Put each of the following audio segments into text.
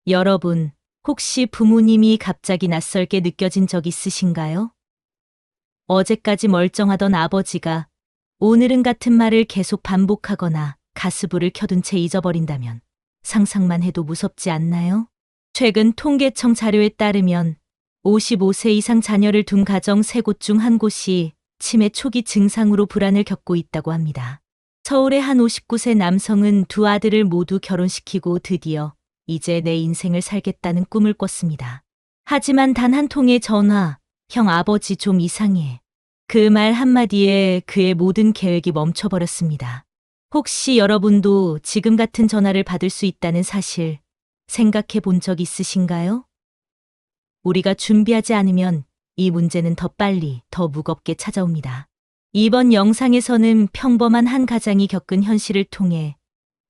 여러분, 혹시 부모님이 갑자기 낯설게 느껴진 적 있으신가요? 어제까지 멀쩡하던 아버지가 오늘은 같은 말을 계속 반복하거나 가스불을 켜둔 채 잊어버린다면 상상만 해도 무섭지 않나요? 최근 통계청 자료에 따르면 55세 이상 자녀를 둔 가정 3곳 중 한 곳이 치매 초기 증상으로 불안을 겪고 있다고 합니다. 서울의 한 59세 남성은 두 아들을 모두 결혼시키고 드디어 이제 내 인생을 살겠다는 꿈을 꿨습니다. 하지만 단 한 통의 전화, 형 아버지 좀 이상해. 그 말 한마디에 그의 모든 계획이 멈춰버렸습니다. 혹시 여러분도 지금 같은 전화를 받을 수 있다는 사실 생각해 본 적 있으신가요? 우리가 준비하지 않으면 이 문제는 더 빨리, 더 무겁게 찾아옵니다. 이번 영상에서는 평범한 한 가장이 겪은 현실을 통해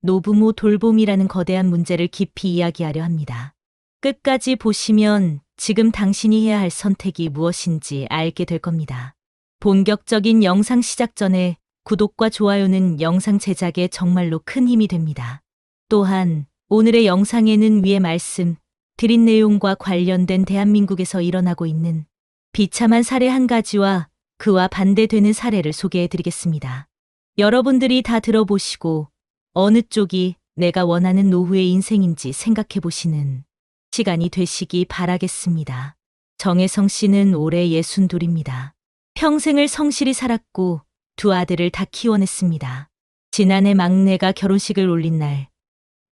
노부모 돌봄이라는 거대한 문제를 깊이 이야기하려 합니다. 끝까지 보시면 지금 당신이 해야 할 선택이 무엇인지 알게 될 겁니다. 본격적인 영상 시작 전에 구독과 좋아요는 영상 제작에 정말로 큰 힘이 됩니다. 또한 오늘의 영상에는 위의 말씀 드린 내용과 관련된 대한민국에서 일어나고 있는 비참한 사례 한 가지와 그와 반대되는 사례를 소개해 드리겠습니다. 여러분들이 다 들어보시고 어느 쪽이 내가 원하는 노후의 인생인지 생각해 보시는 시간이 되시기 바라겠습니다. 정혜성 씨는 올해 62입니다. 평생을 성실히 살았고 두 아들을 다 키워냈습니다. 지난해 막내가 결혼식을 올린 날,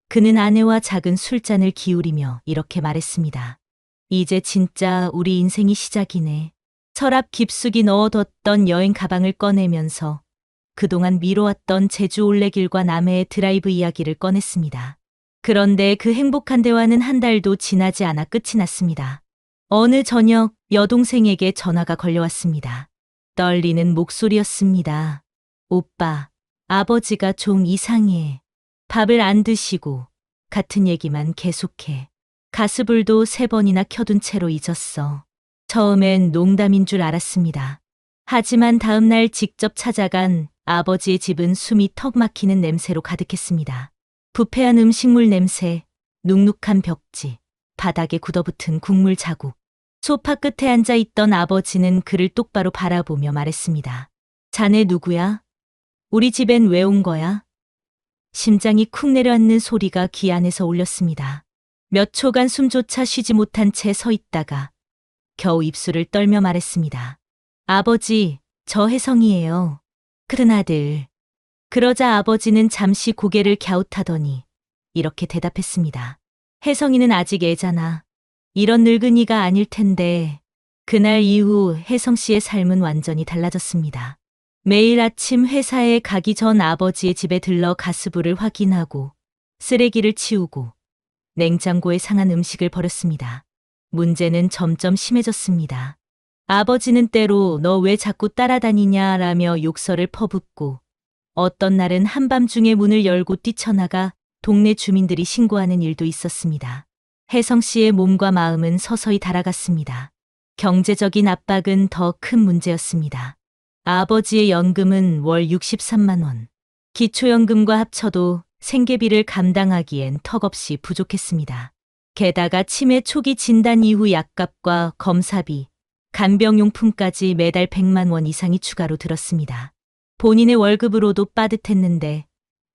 그는 아내와 작은 술잔을 기울이며 이렇게 말했습니다. 이제 진짜 우리 인생이 시작이네. 서랍 깊숙이 넣어뒀던 여행 가방을 꺼내면서 그동안 미뤄왔던 제주 올레길과 남해의 드라이브 이야기를 꺼냈습니다. 그런데 그 행복한 대화는 한 달도 지나지 않아 끝이 났습니다. 어느 저녁 여동생에게 전화가 걸려왔습니다. 떨리는 목소리였습니다. 오빠, 아버지가 좀 이상해. 밥을 안 드시고 같은 얘기만 계속해. 가스불도 3번이나 켜둔 채로 잊었어. 처음엔 농담인 줄 알았습니다. 하지만 다음 날 직접 찾아간 아버지의 집은 숨이 턱 막히는 냄새로 가득했습니다. 부패한 음식물 냄새, 눅눅한 벽지, 바닥에 굳어붙은 국물 자국. 소파 끝에 앉아 있던 아버지는 그를 똑바로 바라보며 말했습니다. 자네 누구야? 우리 집엔 왜 온 거야? 심장이 쿵 내려앉는 소리가 귀 안에서 울렸습니다. 몇 초간 숨조차 쉬지 못한 채 서 있다가 겨우 입술을 떨며 말했습니다. 아버지, 저 혜성이에요. 큰 아들. 그러자 아버지는 잠시 고개를 갸웃하더니 이렇게 대답했습니다. 혜성이는 아직 애잖아. 이런 늙은이가 아닐 텐데. 그날 이후 혜성 씨의 삶은 완전히 달라졌습니다. 매일 아침 회사에 가기 전 아버지의 집에 들러 가스불을 확인하고 쓰레기를 치우고 냉장고에 상한 음식을 버렸습니다. 문제는 점점 심해졌습니다. 아버지는 때로 너 왜 자꾸 따라다니냐라며 욕설을 퍼붓고 어떤 날은 한밤중에 문을 열고 뛰쳐나가 동네 주민들이 신고하는 일도 있었습니다. 혜성 씨의 몸과 마음은 서서히 달아갔습니다. 경제적인 압박은 더 큰 문제였습니다. 아버지의 연금은 월 63만 원. 기초연금과 합쳐도 생계비를 감당하기엔 턱없이 부족했습니다. 게다가 치매 초기 진단 이후 약값과 검사비, 간병용품까지 매달 100만 원 이상이 추가로 들었습니다. 본인의 월급으로도 빠듯했는데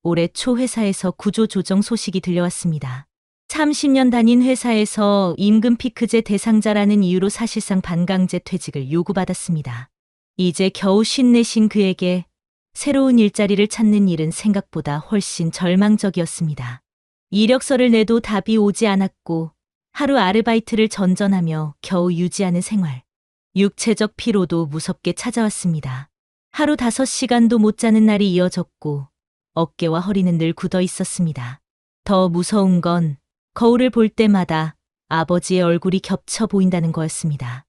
올해 초 회사에서 구조조정 소식이 들려왔습니다. 30년 다닌 회사에서 임금 피크제 대상자라는 이유로 사실상 반강제 퇴직을 요구받았습니다. 이제 겨우 쉰내신 그에게 새로운 일자리를 찾는 일은 생각보다 훨씬 절망적이었습니다. 이력서를 내도 답이 오지 않았고 하루 아르바이트를 전전하며 겨우 유지하는 생활. 육체적 피로도 무섭게 찾아왔습니다. 하루 5시간도 못 자는 날이 이어졌고 어깨와 허리는 늘 굳어 있었습니다. 더 무서운 건 거울을 볼 때마다 아버지의 얼굴이 겹쳐 보인다는 거였습니다.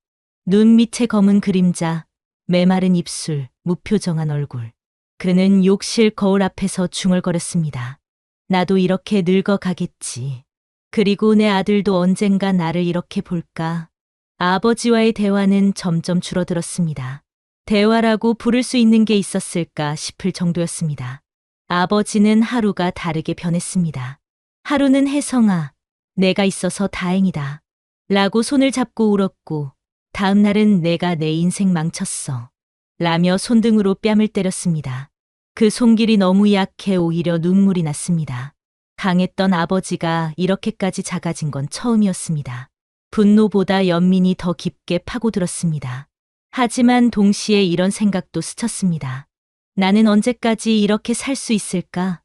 눈 밑의 검은 그림자, 메마른 입술, 무표정한 얼굴. 그는 욕실 거울 앞에서 중얼거렸습니다. 나도 이렇게 늙어가겠지. 그리고 내 아들도 언젠가 나를 이렇게 볼까. 아버지와의 대화는 점점 줄어들었습니다. 대화라고 부를 수 있는 게 있었을까 싶을 정도였습니다. 아버지는 하루가 다르게 변했습니다. 하루는 혜성아, 내가 있어서 다행이다. 라고 손을 잡고 울었고, 다음 날은 내가 내 인생 망쳤어. 라며 손등으로 뺨을 때렸습니다. 그 손길이 너무 약해 오히려 눈물이 났습니다. 강했던 아버지가 이렇게까지 작아진 건 처음이었습니다. 분노보다 연민이 더 깊게 파고들었습니다. 하지만 동시에 이런 생각도 스쳤습니다. 나는 언제까지 이렇게 살 수 있을까?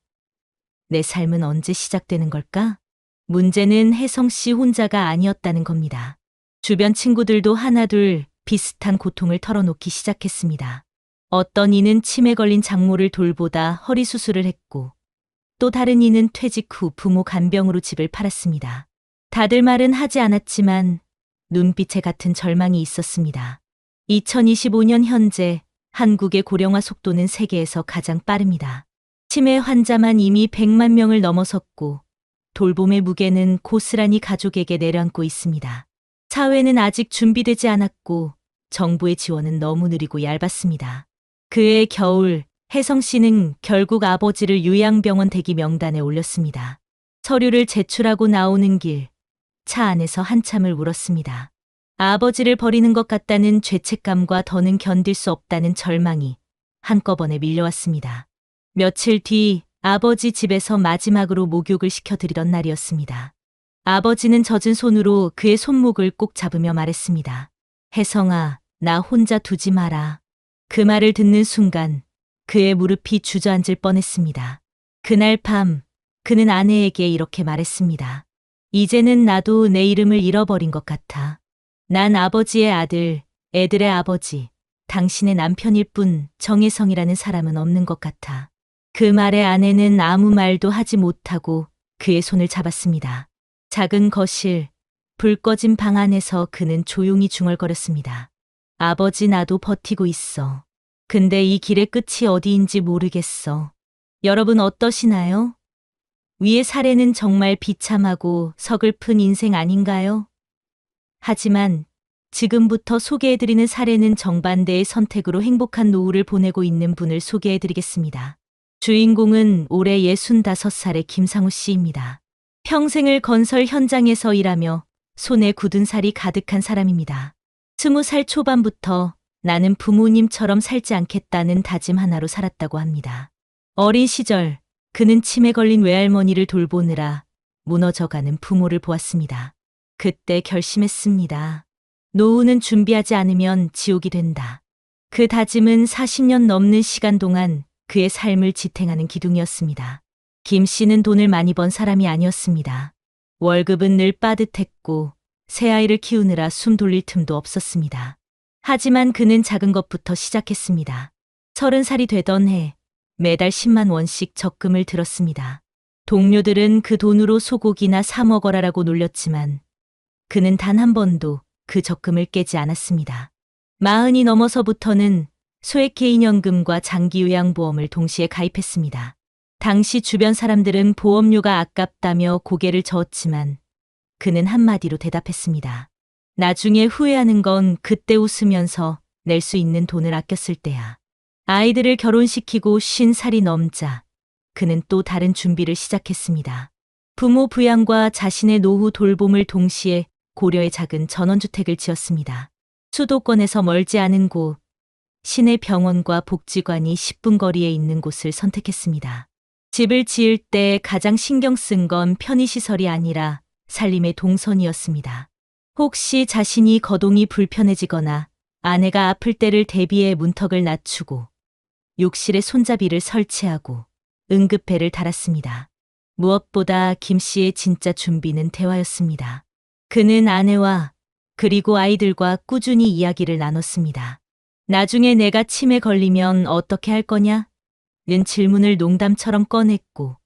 내 삶은 언제 시작되는 걸까? 문제는 혜성 씨 혼자가 아니었다는 겁니다. 주변 친구들도 하나둘 비슷한 고통을 털어놓기 시작했습니다. 어떤 이는 치매 걸린 장모를 돌보다 허리 수술을 했고, 또 다른 이는 퇴직 후 부모 간병으로 집을 팔았습니다. 다들 말은 하지 않았지만 눈빛에 같은 절망이 있었습니다. 2025년 현재 한국의 고령화 속도는 세계에서 가장 빠릅니다. 치매 환자만 이미 100만 명을 넘어섰고 돌봄의 무게는 고스란히 가족에게 내려앉고 있습니다. 사회는 아직 준비되지 않았고 정부의 지원은 너무 느리고 얇았습니다. 그해 겨울 혜성 씨는 결국 아버지를 요양병원 대기 명단에 올렸습니다. 서류를 제출하고 나오는 길, 차 안에서 한참을 울었습니다. 아버지를 버리는 것 같다는 죄책감과 더는 견딜 수 없다는 절망이 한꺼번에 밀려왔습니다. 며칠 뒤 아버지 집에서 마지막으로 목욕을 시켜드리던 날이었습니다. 아버지는 젖은 손으로 그의 손목을 꼭 잡으며 말했습니다. 혜성아, 나 혼자 두지 마라. 그 말을 듣는 순간 그의 무릎이 주저앉을 뻔했습니다. 그날 밤 그는 아내에게 이렇게 말했습니다. 이제는 나도 내 이름을 잃어버린 것 같아. 난 아버지의 아들, 애들의 아버지, 당신의 남편일 뿐 정혜성이라는 사람은 없는 것 같아. 그 말에 아내는 아무 말도 하지 못하고 그의 손을 잡았습니다. 작은 거실, 불 꺼진 방 안에서 그는 조용히 중얼거렸습니다. 아버지 나도 버티고 있어. 근데 이 길의 끝이 어디인지 모르겠어. 여러분 어떠시나요? 위의 사례는 정말 비참하고 서글픈 인생 아닌가요? 하지만 지금부터 소개해드리는 사례는 정반대의 선택으로 행복한 노후를 보내고 있는 분을 소개해드리겠습니다. 주인공은 올해 65살의 김상우 씨입니다. 평생을 건설 현장에서 일하며 손에 굳은 살이 가득한 사람입니다. 20살 초반부터 나는 부모님처럼 살지 않겠다는 다짐 하나로 살았다고 합니다. 어린 시절 그는 치매 걸린 외할머니를 돌보느라 무너져가는 부모를 보았습니다. 그때 결심했습니다. 노후는 준비하지 않으면 지옥이 된다. 그 다짐은 40년 넘는 시간 동안 그의 삶을 지탱하는 기둥이었습니다. 김 씨는 돈을 많이 번 사람이 아니었습니다. 월급은 늘 빠듯했고 새 아이를 키우느라 숨 돌릴 틈도 없었습니다. 하지만 그는 작은 것부터 시작했습니다. 30살이 되던 해 매달 10만 원씩 적금을 들었습니다. 동료들은 그 돈으로 소고기나 사 먹어라라고 놀렸지만 그는 단 한 번도 그 적금을 깨지 않았습니다. 40이 넘어서부터는 소액 개인연금과 장기요양보험을 동시에 가입했습니다. 당시 주변 사람들은 보험료가 아깝다며 고개를 저었지만 그는 한마디로 대답했습니다. 나중에 후회하는 건 그때 웃으면서 낼 수 있는 돈을 아꼈을 때야. 아이들을 결혼시키고 50살이 넘자 그는 또 다른 준비를 시작했습니다. 부모 부양과 자신의 노후 돌봄을 동시에 고려해 작은 전원주택을 지었습니다. 수도권에서 멀지 않은 곳, 시내 병원과 복지관이 10분 거리에 있는 곳을 선택했습니다. 집을 지을 때 가장 신경 쓴 건 편의시설이 아니라 살림의 동선이었습니다. 혹시 자신이 거동이 불편해지거나 아내가 아플 때를 대비해 문턱을 낮추고 욕실에 손잡이를 설치하고 응급배를 달았습니다. 무엇보다 김 씨의 진짜 준비는 대화였습니다. 그는 아내와 그리고 아이들과 꾸준히 이야기를 나눴습니다. 나중에 내가 치매 걸리면 어떻게 할 거냐? 는 질문을 농담처럼 꺼냈고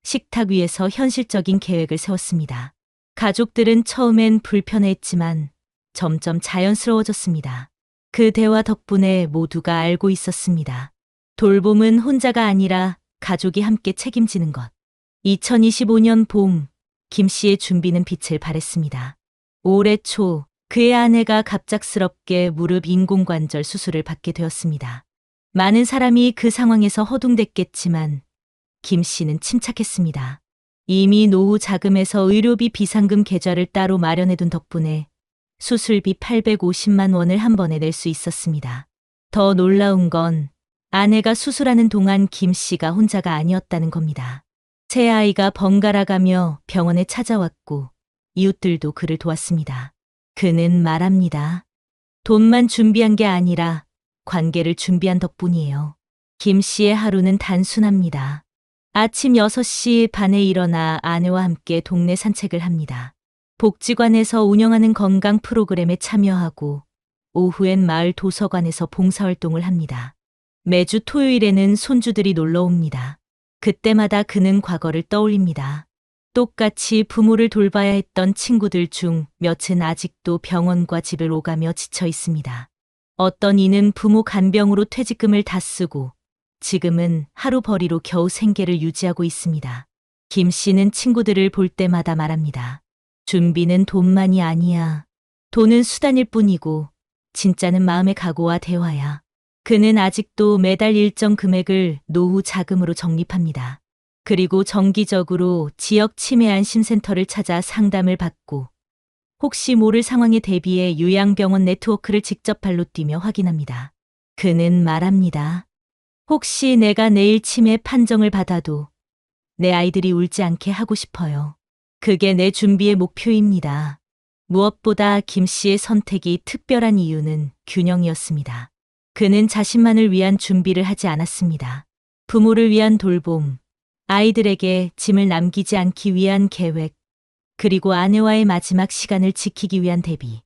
식탁 위에서 현실적인 계획을 세웠습니다. 가족들은 처음엔 불편해했지만 점점 자연스러워졌습니다. 그 대화 덕분에 모두가 알고 있었습니다. 돌봄은 혼자가 아니라 가족이 함께 책임지는 것. 2025년 봄, 김 씨의 준비는 빛을 발했습니다. 올해 초, 그의 아내가 갑작스럽게 무릎 인공관절 수술을 받게 되었습니다. 많은 사람이 그 상황에서 허둥댔겠지만 김 씨는 침착했습니다. 이미 노후 자금에서 의료비 비상금 계좌를 따로 마련해둔 덕분에 수술비 850만 원을 한 번에 낼 수 있었습니다. 더 놀라운 건 아내가 수술하는 동안 김 씨가 혼자가 아니었다는 겁니다. 새 아이가 번갈아가며 병원에 찾아왔고 이웃들도 그를 도왔습니다. 그는 말합니다. 돈만 준비한 게 아니라 관계를 준비한 덕분이에요. 김 씨의 하루는 단순합니다. 아침 6시 반에 일어나 아내와 함께 동네 산책을 합니다. 복지관에서 운영하는 건강 프로그램에 참여하고 오후엔 마을 도서관에서 봉사활동을 합니다. 매주 토요일에는 손주들이 놀러 옵니다. 그때마다 그는 과거를 떠올립니다. 똑같이 부모를 돌봐야 했던 친구들 중 몇은 아직도 병원과 집을 오가며 지쳐 있습니다. 어떤 이는 부모 간병으로 퇴직금을 다 쓰고 지금은 하루벌이로 겨우 생계를 유지하고 있습니다. 김 씨는 친구들을 볼 때마다 말합니다. 준비는 돈만이 아니야. 돈은 수단일 뿐이고 진짜는 마음의 각오와 대화야. 그는 아직도 매달 일정 금액을 노후 자금으로 적립합니다. 그리고 정기적으로 지역 치매 안심센터를 찾아 상담을 받고 혹시 모를 상황에 대비해 요양병원 네트워크를 직접 발로 뛰며 확인합니다. 그는 말합니다. 혹시 내가 내일 치매 판정을 받아도 내 아이들이 울지 않게 하고 싶어요. 그게 내 준비의 목표입니다. 무엇보다 김 씨의 선택이 특별한 이유는 균형이었습니다. 그는 자신만을 위한 준비를 하지 않았습니다. 부모를 위한 돌봄, 아이들에게 짐을 남기지 않기 위한 계획, 그리고 아내와의 마지막 시간을 지키기 위한 대비.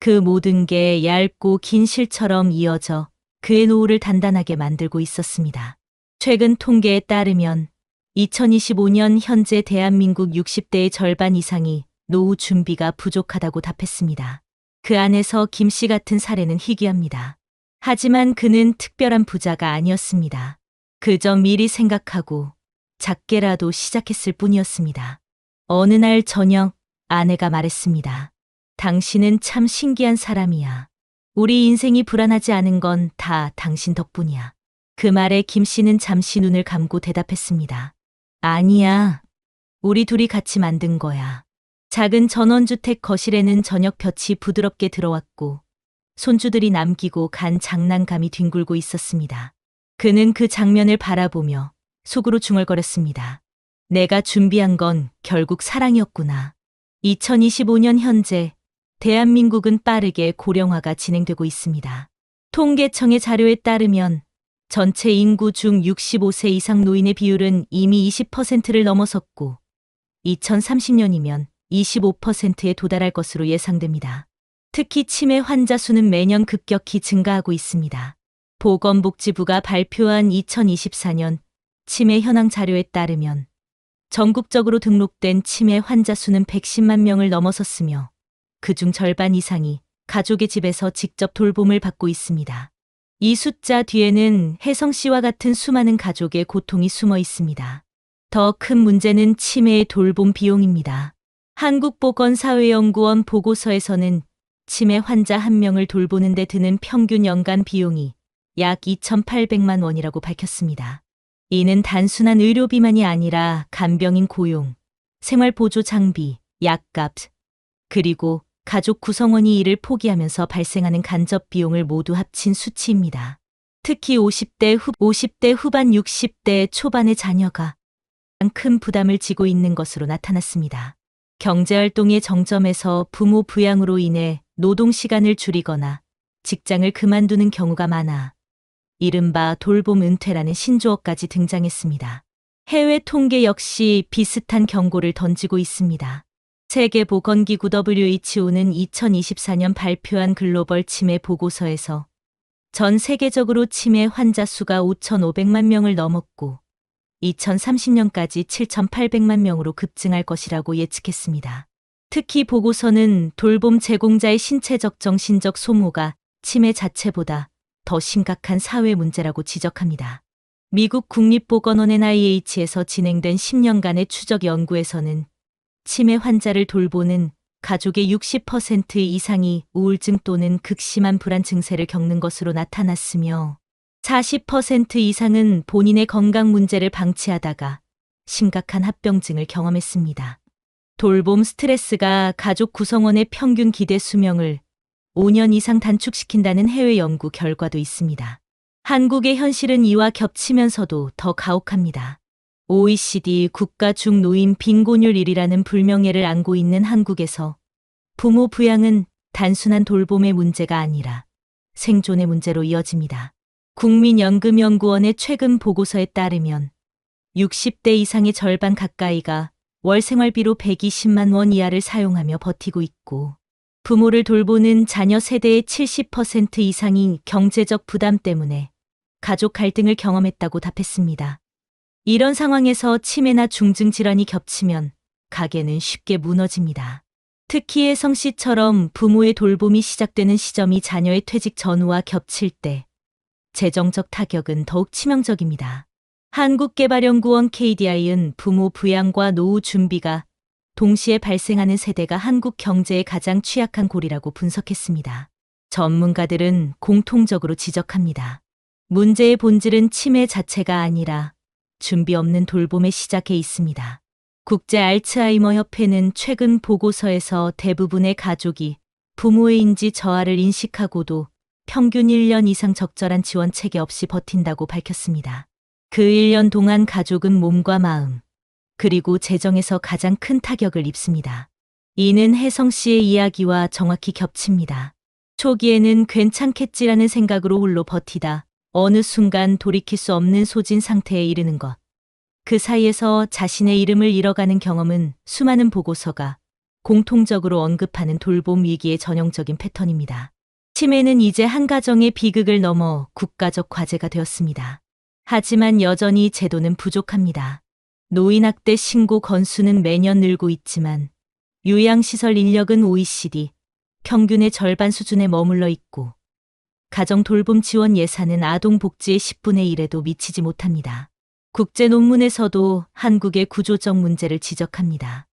그 모든 게 얇고 긴 실처럼 이어져 그의 노후를 단단하게 만들고 있었습니다. 최근 통계에 따르면 2025년 현재 대한민국 60대의 절반 이상이 노후 준비가 부족하다고 답했습니다. 그 안에서 김 씨 같은 사례는 희귀합니다. 하지만 그는 특별한 부자가 아니었습니다. 그저 미리 생각하고 작게라도 시작했을 뿐이었습니다. 어느 날 저녁 아내가 말했습니다. 당신은 참 신기한 사람이야. 우리 인생이 불안하지 않은 건 다 당신 덕분이야. 그 말에 김 씨는 잠시 눈을 감고 대답했습니다. 아니야. 우리 둘이 같이 만든 거야. 작은 전원주택 거실에는 저녁 볕이 부드럽게 들어왔고 손주들이 남기고 간 장난감이 뒹굴고 있었습니다. 그는 그 장면을 바라보며 속으로 중얼거렸습니다. 내가 준비한 건 결국 사랑이었구나. 2025년 현재 대한민국은 빠르게 고령화가 진행되고 있습니다. 통계청의 자료에 따르면 전체 인구 중 65세 이상 노인의 비율은 이미 20%를 넘어섰고 2030년이면 25%에 도달할 것으로 예상됩니다. 특히 치매 환자 수는 매년 급격히 증가하고 있습니다. 보건복지부가 발표한 2024년 치매 현황 자료에 따르면 전국적으로 등록된 치매 환자 수는 110만 명을 넘어섰으며 그중 절반 이상이 가족의 집에서 직접 돌봄을 받고 있습니다. 이 숫자 뒤에는 혜성 씨와 같은 수많은 가족의 고통이 숨어 있습니다. 더 큰 문제는 치매의 돌봄 비용입니다. 한국보건사회연구원 보고서에서는 치매 환자 한 명을 돌보는 데 드는 평균 연간 비용이 약 2,800만 원이라고 밝혔습니다. 이는 단순한 의료비만이 아니라 간병인 고용, 생활보조 장비, 약값, 그리고 가족 구성원이 이를 포기하면서 발생하는 간접 비용을 모두 합친 수치입니다. 특히 50대 후반 60대 초반의 자녀가 가장 큰 부담을 지고 있는 것으로 나타났습니다. 경제활동의 정점에서 부모 부양으로 인해 노동시간을 줄이거나 직장을 그만두는 경우가 많아 이른바 돌봄 은퇴라는 신조어까지 등장했습니다. 해외 통계 역시 비슷한 경고를 던지고 있습니다. 세계보건기구 WHO는 2024년 발표한 글로벌 치매 보고서에서 전 세계적으로 치매 환자 수가 5,500만 명을 넘었고 2030년까지 7,800만 명으로 급증할 것이라고 예측했습니다. 특히 보고서는 돌봄 제공자의 신체적 정신적 소모가 치매 자체보다 더 심각한 사회 문제라고 지적합니다. 미국 국립보건원 NIH에서 진행된 10년간의 추적 연구에서는 치매 환자를 돌보는 가족의 60% 이상이 우울증 또는 극심한 불안 증세를 겪는 것으로 나타났으며 40% 이상은 본인의 건강 문제를 방치하다가 심각한 합병증을 경험했습니다. 돌봄 스트레스가 가족 구성원의 평균 기대 수명을 5년 이상 단축시킨다는 해외 연구 결과도 있습니다. 한국의 현실은 이와 겹치면서도 더 가혹합니다. OECD 국가 중 노인 빈곤율 1위라는 불명예를 안고 있는 한국에서 부모 부양은 단순한 돌봄의 문제가 아니라 생존의 문제로 이어집니다. 국민연금연구원의 최근 보고서에 따르면 60대 이상의 절반 가까이가 월 생활비로 120만 원 이하를 사용하며 버티고 있고, 부모를 돌보는 자녀 세대의 70% 이상이 경제적 부담 때문에 가족 갈등을 경험했다고 답했습니다. 이런 상황에서 치매나 중증 질환이 겹치면 가게는 쉽게 무너집니다. 특히 혜성 씨처럼 부모의 돌봄이 시작되는 시점이 자녀의 퇴직 전후와 겹칠 때 재정적 타격은 더욱 치명적입니다. 한국개발연구원 KDI는 부모 부양과 노후 준비가 동시에 발생하는 세대가 한국 경제의 가장 취약한 골이라고 분석했습니다. 전문가들은 공통적으로 지적합니다. 문제의 본질은 치매 자체가 아니라 준비 없는 돌봄의 시작에 있습니다. 국제 알츠하이머 협회는 최근 보고서에서 대부분의 가족이 부모의 인지 저하를 인식하고도 평균 1년 이상 적절한 지원 체계 없이 버틴다고 밝혔습니다. 그 1년 동안 가족은 몸과 마음, 그리고 재정에서 가장 큰 타격을 입습니다. 이는 혜성 씨의 이야기와 정확히 겹칩니다. 초기에는 괜찮겠지라는 생각으로 홀로 버티다 어느 순간 돌이킬 수 없는 소진 상태에 이르는 것. 그 사이에서 자신의 이름을 잃어가는 경험은 수많은 보고서가 공통적으로 언급하는 돌봄 위기의 전형적인 패턴입니다. 치매는 이제 한 가정의 비극을 넘어 국가적 과제가 되었습니다. 하지만 여전히 제도는 부족합니다. 노인학대 신고 건수는 매년 늘고 있지만 요양시설 인력은 OECD 평균의 절반 수준에 머물러 있고, 가정 돌봄 지원 예산은 아동 복지의 10분의 1에도 미치지 못합니다. 국제 논문에서도 한국의 구조적 문제를 지적합니다.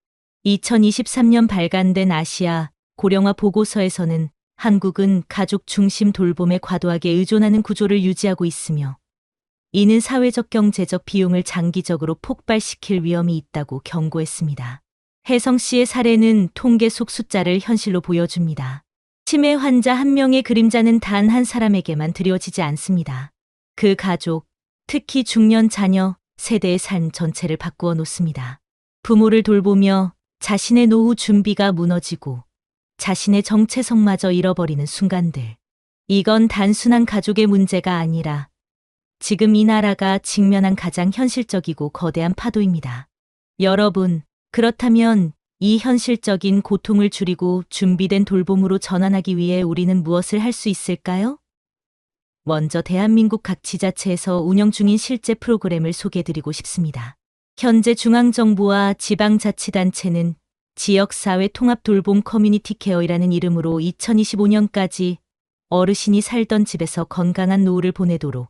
2023년 발간된 아시아 고령화 보고서에서는 한국은 가족 중심 돌봄에 과도하게 의존하는 구조를 유지하고 있으며, 이는 사회적 경제적 비용을 장기적으로 폭발시킬 위험이 있다고 경고했습니다. 혜성 씨의 사례는 통계 속 숫자를 현실로 보여줍니다. 치매 환자 한 명의 그림자는 단 한 사람에게만 드려지지 않습니다. 그 가족, 특히 중년 자녀, 세대의 삶 전체를 바꾸어 놓습니다. 부모를 돌보며 자신의 노후 준비가 무너지고 자신의 정체성마저 잃어버리는 순간들. 이건 단순한 가족의 문제가 아니라 지금 이 나라가 직면한 가장 현실적이고 거대한 파도입니다. 여러분, 그렇다면 이 현실적인 고통을 줄이고 준비된 돌봄으로 전환하기 위해 우리는 무엇을 할 수 있을까요? 먼저 대한민국 각 지자체에서 운영 중인 실제 프로그램을 소개해드리고 싶습니다. 현재 중앙정부와 지방자치단체는 지역사회 통합 돌봄 커뮤니티 케어이라는 이름으로 2025년까지 어르신이 살던 집에서 건강한 노후를 보내도록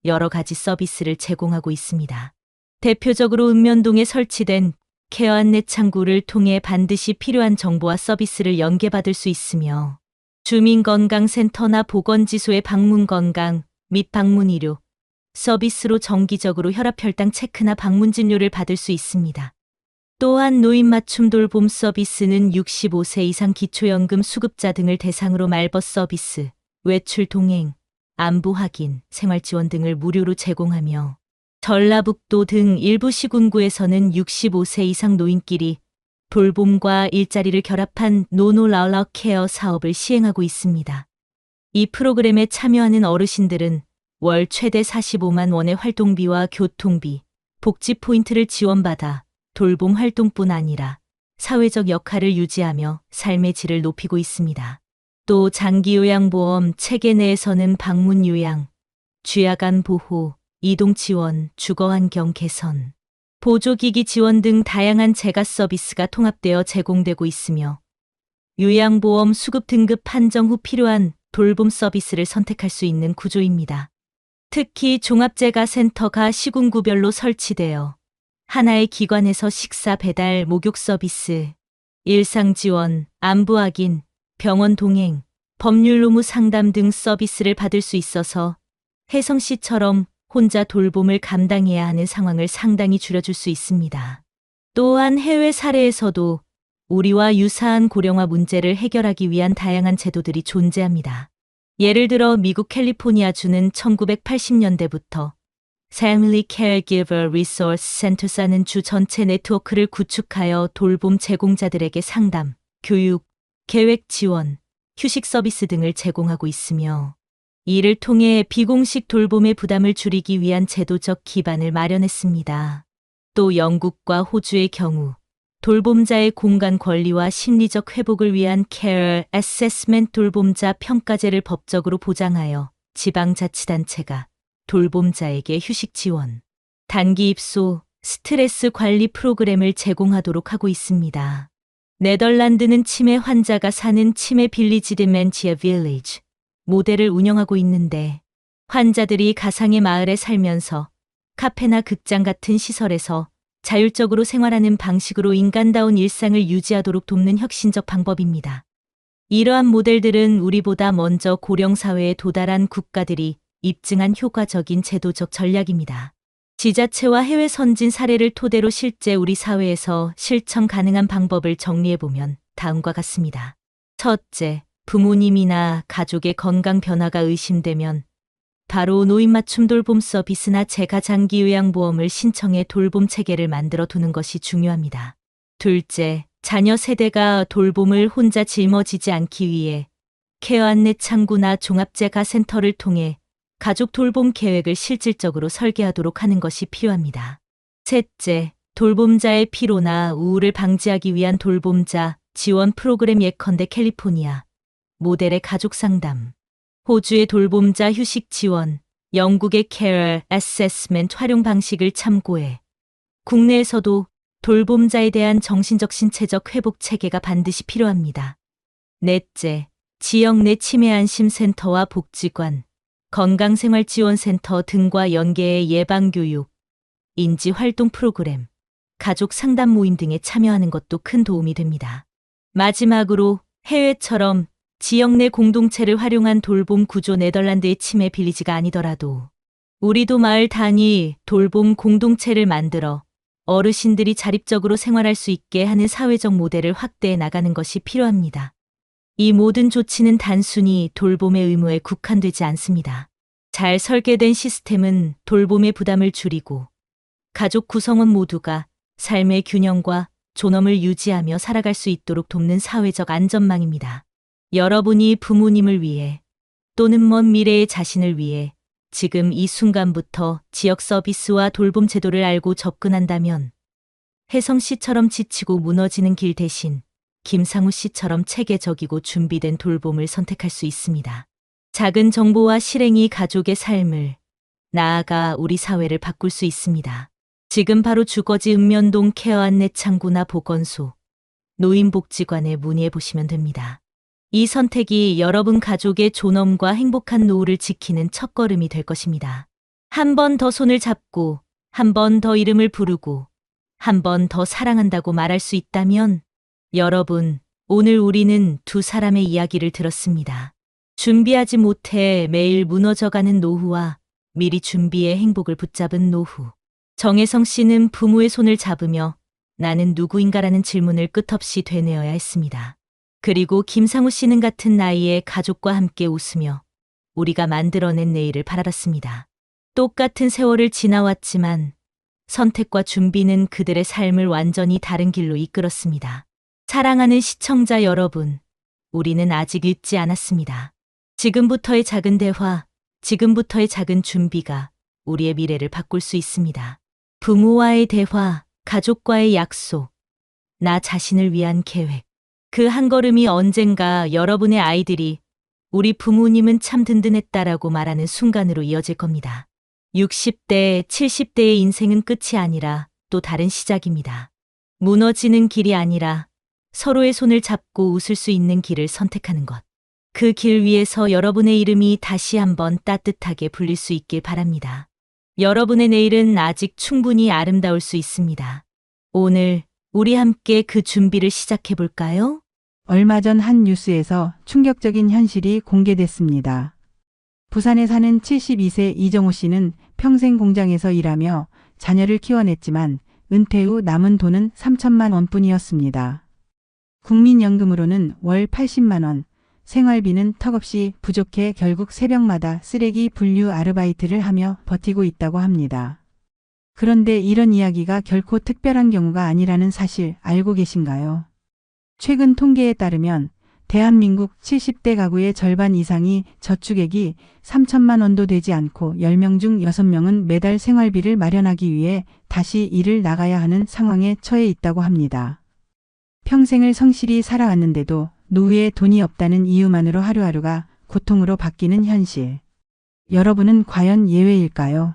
여러 가지 서비스를 제공하고 있습니다. 대표적으로 읍면동에 설치된 케어 안내 창구를 통해 반드시 필요한 정보와 서비스를 연계받을 수 있으며, 주민건강센터나 보건지소의 방문건강 및 방문의료 서비스로 정기적으로 혈압혈당 체크나 방문 진료를 받을 수 있습니다. 또한 노인 맞춤 돌봄 서비스는 65세 이상 기초연금 수급자 등을 대상으로 말벗 서비스, 외출 동행, 안부 확인, 생활지원 등을 무료로 제공하며, 전라북도 등 일부 시군구에서는 65세 이상 노인끼리 돌봄과 일자리를 결합한 노노라울라 케어 사업을 시행하고 있습니다. 이 프로그램에 참여하는 어르신들은 월 최대 45만 원의 활동비와 교통비, 복지 포인트를 지원받아 돌봄 활동뿐 아니라 사회적 역할을 유지하며 삶의 질을 높이고 있습니다. 또 장기요양보험 체계 내에서는 방문 요양, 주야간 보호, 이동 지원, 주거환경 개선, 보조기기 지원 등 다양한 재가 서비스가 통합되어 제공되고 있으며, 요양보험 수급 등급 판정 후 필요한 돌봄 서비스를 선택할 수 있는 구조입니다. 특히 종합재가센터가 시군구별로 설치되어 하나의 기관에서 식사 배달, 목욕 서비스, 일상 지원, 안부 확인, 병원 동행, 법률 의무 상담 등 서비스를 받을 수 있어서 혜성 씨처럼 혼자 돌봄을 감당해야 하는 상황을 상당히 줄여줄 수 있습니다. 또한 해외 사례에서도 우리와 유사한 고령화 문제를 해결하기 위한 다양한 제도들이 존재합니다. 예를 들어 미국 캘리포니아주는 1980년대부터 Family Caregiver Resource Centers라는 주 전체 네트워크를 구축하여 돌봄 제공자들에게 상담, 교육, 계획 지원, 휴식 서비스 등을 제공하고 있으며 이를 통해 비공식 돌봄의 부담을 줄이기 위한 제도적 기반을 마련했습니다. 또 영국과 호주의 경우 돌봄자의 공간 권리와 심리적 회복을 위한 Care Assessment 돌봄자 평가제를 법적으로 보장하여 지방자치단체가 돌봄자에게 휴식 지원, 단기 입소, 스트레스 관리 프로그램을 제공하도록 하고 있습니다. 네덜란드는 치매 환자가 사는 치매 빌리지 디멘티아 빌리지 모델을 운영하고 있는데 환자들이 가상의 마을에 살면서 카페나 극장 같은 시설에서 자율적으로 생활하는 방식으로 인간다운 일상을 유지하도록 돕는 혁신적 방법입니다. 이러한 모델들은 우리보다 먼저 고령사회에 도달한 국가들이 입증한 효과적인 제도적 전략입니다. 지자체와 해외 선진 사례를 토대로 실제 우리 사회에서 실천 가능한 방법을 정리해보면 다음과 같습니다. 첫째, 부모님이나 가족의 건강 변화가 의심되면 바로 노인 맞춤 돌봄 서비스나 재가장기 요양보험을 신청해 돌봄 체계를 만들어 두는 것이 중요합니다. 둘째, 자녀 세대가 돌봄을 혼자 짊어지지 않기 위해 케어 안내 창구나 종합재가센터를 통해 가족 돌봄 계획을 실질적으로 설계하도록 하는 것이 필요합니다. 셋째, 돌봄자의 피로나 우울을 방지하기 위한 돌봄자 지원 프로그램 예컨대 캘리포니아 모델의 가족 상담, 호주의 돌봄자 휴식 지원, 영국의 Care Assessment 활용 방식을 참고해 국내에서도 돌봄자에 대한 정신적 신체적 회복 체계가 반드시 필요합니다. 넷째, 지역 내 치매 안심센터와 복지관, 건강생활지원센터 등과 연계해 예방교육, 인지활동 프로그램, 가족 상담 모임 등에 참여하는 것도 큰 도움이 됩니다. 마지막으로 해외처럼 지역 내 공동체를 활용한 돌봄 구조 네덜란드의 치매 빌리지가 아니더라도 우리도 마을 단위 돌봄 공동체를 만들어 어르신들이 자립적으로 생활할 수 있게 하는 사회적 모델을 확대해 나가는 것이 필요합니다. 이 모든 조치는 단순히 돌봄의 의무에 국한되지 않습니다. 잘 설계된 시스템은 돌봄의 부담을 줄이고 가족 구성원 모두가 삶의 균형과 존엄을 유지하며 살아갈 수 있도록 돕는 사회적 안전망입니다. 여러분이 부모님을 위해 또는 먼 미래의 자신을 위해 지금 이 순간부터 지역 서비스와 돌봄 제도를 알고 접근한다면 혜성 씨처럼 지치고 무너지는 길 대신 김상우 씨처럼 체계적이고 준비된 돌봄을 선택할 수 있습니다. 작은 정보와 실행이 가족의 삶을, 나아가 우리 사회를 바꿀 수 있습니다. 지금 바로 주거지 읍면동 케어 안내 창구나 보건소, 노인복지관에 문의해 보시면 됩니다. 이 선택이 여러분 가족의 존엄과 행복한 노후를 지키는 첫걸음이 될 것입니다. 한 번 더 손을 잡고, 한 번 더 이름을 부르고, 한 번 더 사랑한다고 말할 수 있다면, 여러분, 오늘 우리는 두 사람의 이야기를 들었습니다. 준비하지 못해 매일 무너져가는 노후와 미리 준비해 행복을 붙잡은 노후. 정혜성 씨는 부모의 손을 잡으며 나는 누구인가라는 질문을 끝없이 되뇌어야 했습니다. 그리고 김상우 씨는 같은 나이에 가족과 함께 웃으며 우리가 만들어낸 내일을 바라봤습니다. 똑같은 세월을 지나왔지만 선택과 준비는 그들의 삶을 완전히 다른 길로 이끌었습니다. 사랑하는 시청자 여러분, 우리는 아직 잊지 않았습니다. 지금부터의 작은 대화, 지금부터의 작은 준비가 우리의 미래를 바꿀 수 있습니다. 부모와의 대화, 가족과의 약속, 나 자신을 위한 계획. 그 한 걸음이 언젠가 여러분의 아이들이 우리 부모님은 참 든든했다라고 말하는 순간으로 이어질 겁니다. 60대, 70대의 인생은 끝이 아니라 또 다른 시작입니다. 무너지는 길이 아니라 서로의 손을 잡고 웃을 수 있는 길을 선택하는 것. 그 길 위에서 여러분의 이름이 다시 한번 따뜻하게 불릴 수 있길 바랍니다. 여러분의 내일은 아직 충분히 아름다울 수 있습니다. 오늘 우리 함께 그 준비를 시작해 볼까요? 얼마 전 한 뉴스에서 충격적인 현실이 공개됐습니다. 부산에 사는 72세 이정호 씨는 평생 공장에서 일하며 자녀를 키워냈지만 은퇴 후 남은 돈은 3천만 원뿐이었습니다. 국민연금으로는 월 80만 원, 생활비는 턱없이 부족해 결국 새벽마다 쓰레기 분류 아르바이트를 하며 버티고 있다고 합니다. 그런데 이런 이야기가 결코 특별한 경우가 아니라는 사실 알고 계신가요? 최근 통계에 따르면 대한민국 70대 가구의 절반 이상이 저축액이 3천만 원도 되지 않고 10명 중 6명은 매달 생활비를 마련하기 위해 다시 일을 나가야 하는 상황에 처해 있다고 합니다. 평생을 성실히 살아왔는데도 노후에 돈이 없다는 이유만으로 하루하루가 고통으로 바뀌는 현실. 여러분은 과연 예외일까요?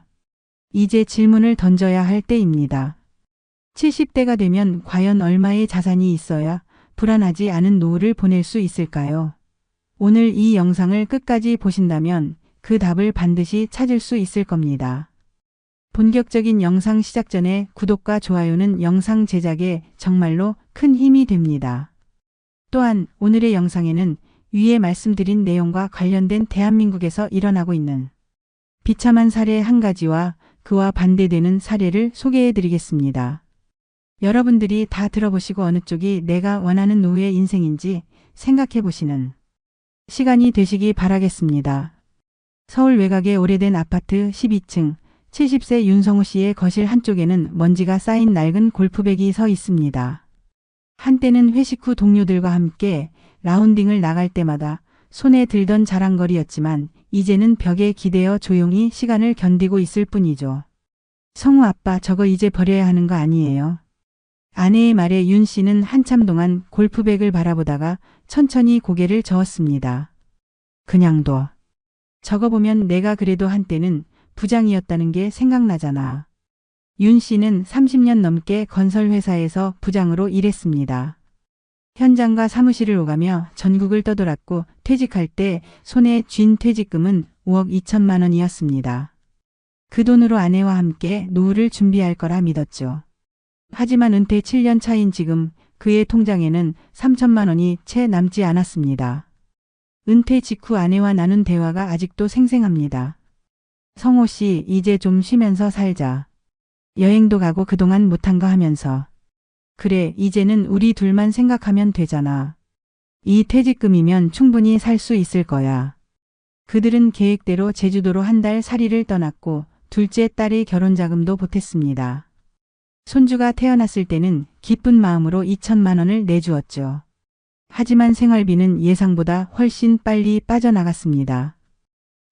이제 질문을 던져야 할 때입니다. 70대가 되면 과연 얼마의 자산이 있어야 불안하지 않은 노후를 보낼 수 있을까요? 오늘 이 영상을 끝까지 보신다면 그 답을 반드시 찾을 수 있을 겁니다. 본격적인 영상 시작 전에 구독과 좋아요는 영상 제작에 정말로 큰 힘이 됩니다. 또한 오늘의 영상에는 위에 말씀드린 내용과 관련된 대한민국에서 일어나고 있는 비참한 사례 한 가지와 그와 반대되는 사례를 소개해 드리겠습니다. 여러분들이 다 들어보시고 어느 쪽이 내가 원하는 노후의 인생인지 생각해 보시는 시간이 되시기 바라겠습니다. 서울 외곽의 오래된 아파트 12층 70세 윤성호 씨의 거실 한쪽에는 먼지가 쌓인 낡은 골프백이 서 있습니다. 한때는 회식 후 동료들과 함께 라운딩을 나갈 때마다 손에 들던 자랑거리였지만 이제는 벽에 기대어 조용히 시간을 견디고 있을 뿐이죠. 성우 아빠, 저거 이제 버려야 하는 거 아니에요? 아내의 말에 윤 씨는 한참 동안 골프백을 바라보다가 천천히 고개를 저었습니다. 그냥 둬. 저거 보면 내가 그래도 한때는 부장이었다는 게 생각나잖아. 윤 씨는 30년 넘게 건설회사에서 부장으로 일했습니다. 현장과 사무실을 오가며 전국을 떠돌았고 퇴직할 때 손에 쥔 퇴직금은 5억 2천만 원이었습니다. 그 돈으로 아내와 함께 노후를 준비할 거라 믿었죠. 하지만 은퇴 7년 차인 지금 그의 통장에는 3천만 원이 채 남지 않았습니다. 은퇴 직후 아내와 나눈 대화가 아직도 생생합니다. 성호 씨, 이제 좀 쉬면서 살자. 여행도 가고 그동안 못한 거 하면서. 그래, 이제는 우리 둘만 생각하면 되잖아. 이 퇴직금이면 충분히 살 수 있을 거야. 그들은 계획대로 제주도로 한 달 살이를 떠났고 둘째 딸의 결혼 자금도 보탰습니다. 손주가 태어났을 때는 기쁜 마음으로 2천만 원을 내주었죠. 하지만 생활비는 예상보다 훨씬 빨리 빠져나갔습니다.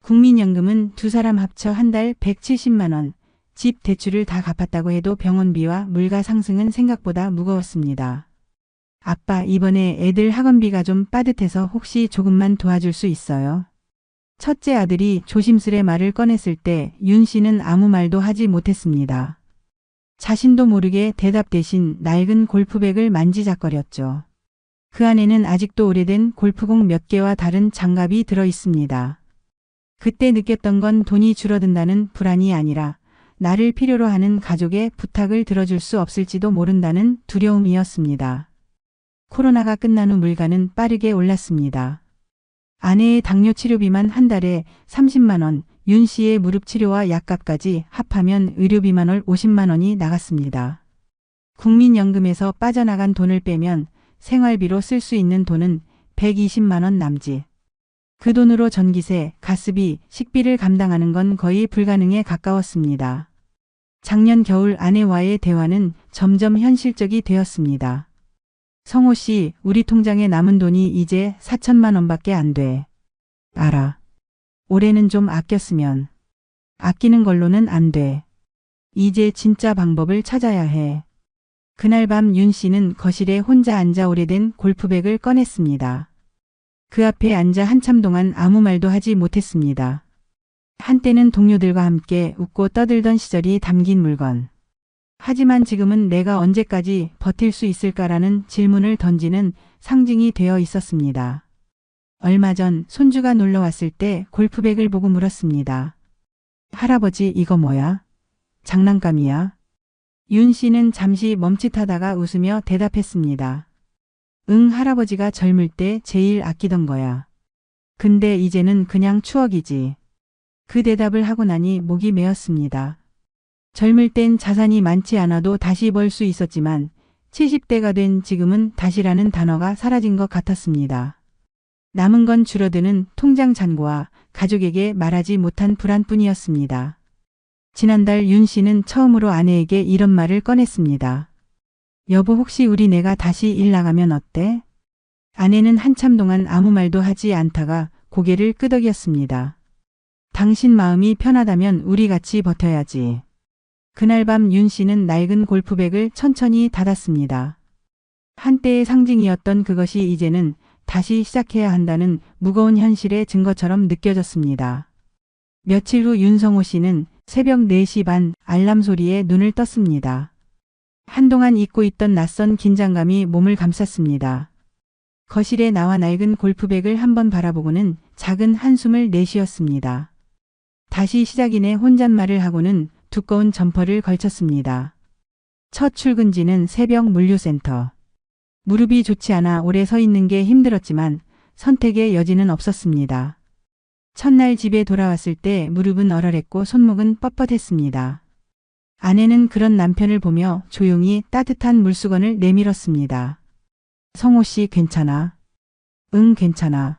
국민연금은 두 사람 합쳐 한 달 170만 원, 집 대출을 다 갚았다고 해도 병원비와 물가 상승은 생각보다 무거웠습니다. 아빠, 이번에 애들 학원비가 좀 빠듯해서 혹시 조금만 도와줄 수 있어요? 첫째 아들이 조심스레 말을 꺼냈을 때 윤 씨는 아무 말도 하지 못했습니다. 자신도 모르게 대답 대신 낡은 골프백을 만지작거렸죠. 그 안에는 아직도 오래된 골프공 몇 개와 다른 장갑이 들어 있습니다. 그때 느꼈던 건 돈이 줄어든다는 불안이 아니라 나를 필요로 하는 가족의 부탁을 들어줄 수 없을지도 모른다는 두려움이었습니다. 코로나가 끝난 후 물가는 빠르게 올랐습니다. 아내의 당뇨 치료비만 한 달에 30만 원, 윤 씨의 무릎 치료와 약값까지 합하면 의료비만 월 50만 원이 나갔습니다. 국민연금에서 빠져나간 돈을 빼면 생활비로 쓸 수 있는 돈은 120만 원 남짓. 그 돈으로 전기세, 가스비, 식비를 감당하는 건 거의 불가능에 가까웠습니다. 작년 겨울 아내와의 대화는 점점 현실적이 되었습니다. 성호 씨, 우리 통장에 남은 돈이 이제 4천만 원밖에 안 돼. 알아. 올해는 좀 아꼈으면. 아끼는 걸로는 안 돼. 이제 진짜 방법을 찾아야 해. 그날 밤 윤 씨는 거실에 혼자 앉아 오래된 골프백을 꺼냈습니다. 그 앞에 앉아 한참 동안 아무 말도 하지 못했습니다. 한때는 동료들과 함께 웃고 떠들던 시절이 담긴 물건. 하지만 지금은 내가 언제까지 버틸 수 있을까라는 질문을 던지는 상징이 되어 있었습니다. 얼마 전 손주가 놀러 왔을 때 골프백을 보고 물었습니다. 할아버지, 이거 뭐야? 장난감이야? 윤 씨는 잠시 멈칫하다가 웃으며 대답했습니다. 응, 할아버지가 젊을 때 제일 아끼던 거야. 근데 이제는 그냥 추억이지. 그 대답을 하고 나니 목이 메었습니다. 젊을 땐 자산이 많지 않아도 다시 벌 수 있었지만 70대가 된 지금은 다시라는 단어가 사라진 것 같았습니다. 남은 건 줄어드는 통장 잔고와 가족에게 말하지 못한 불안뿐이었습니다. 지난달 윤 씨는 처음으로 아내에게 이런 말을 꺼냈습니다. 여보, 혹시 우리 내가 다시 일 나가면 어때? 아내는 한참 동안 아무 말도 하지 않다가 고개를 끄덕였습니다. 당신 마음이 편하다면 우리 같이 버텨야지. 그날 밤 윤 씨는 낡은 골프백을 천천히 닫았습니다. 한때의 상징이었던 그것이 이제는 다시 시작해야 한다는 무거운 현실의 증거처럼 느껴졌습니다. 며칠 후 윤성호 씨는 새벽 4시 반 알람 소리에 눈을 떴습니다. 한동안 잊고 있던 낯선 긴장감이 몸을 감쌌습니다. 거실에 나와 낡은 골프백을 한번 바라보고는 작은 한숨을 내쉬었습니다. 다시 시작이네 혼잣말을 하고는 두꺼운 점퍼를 걸쳤습니다. 첫 출근지는 새벽 물류센터. 무릎이 좋지 않아 오래 서 있는 게 힘들었지만 선택의 여지는 없었습니다. 첫날 집에 돌아왔을 때 무릎은 얼얼했고 손목은 뻣뻣했습니다. 아내는 그런 남편을 보며 조용히 따뜻한 물수건을 내밀었습니다. 성호 씨 괜찮아? 응, 괜찮아.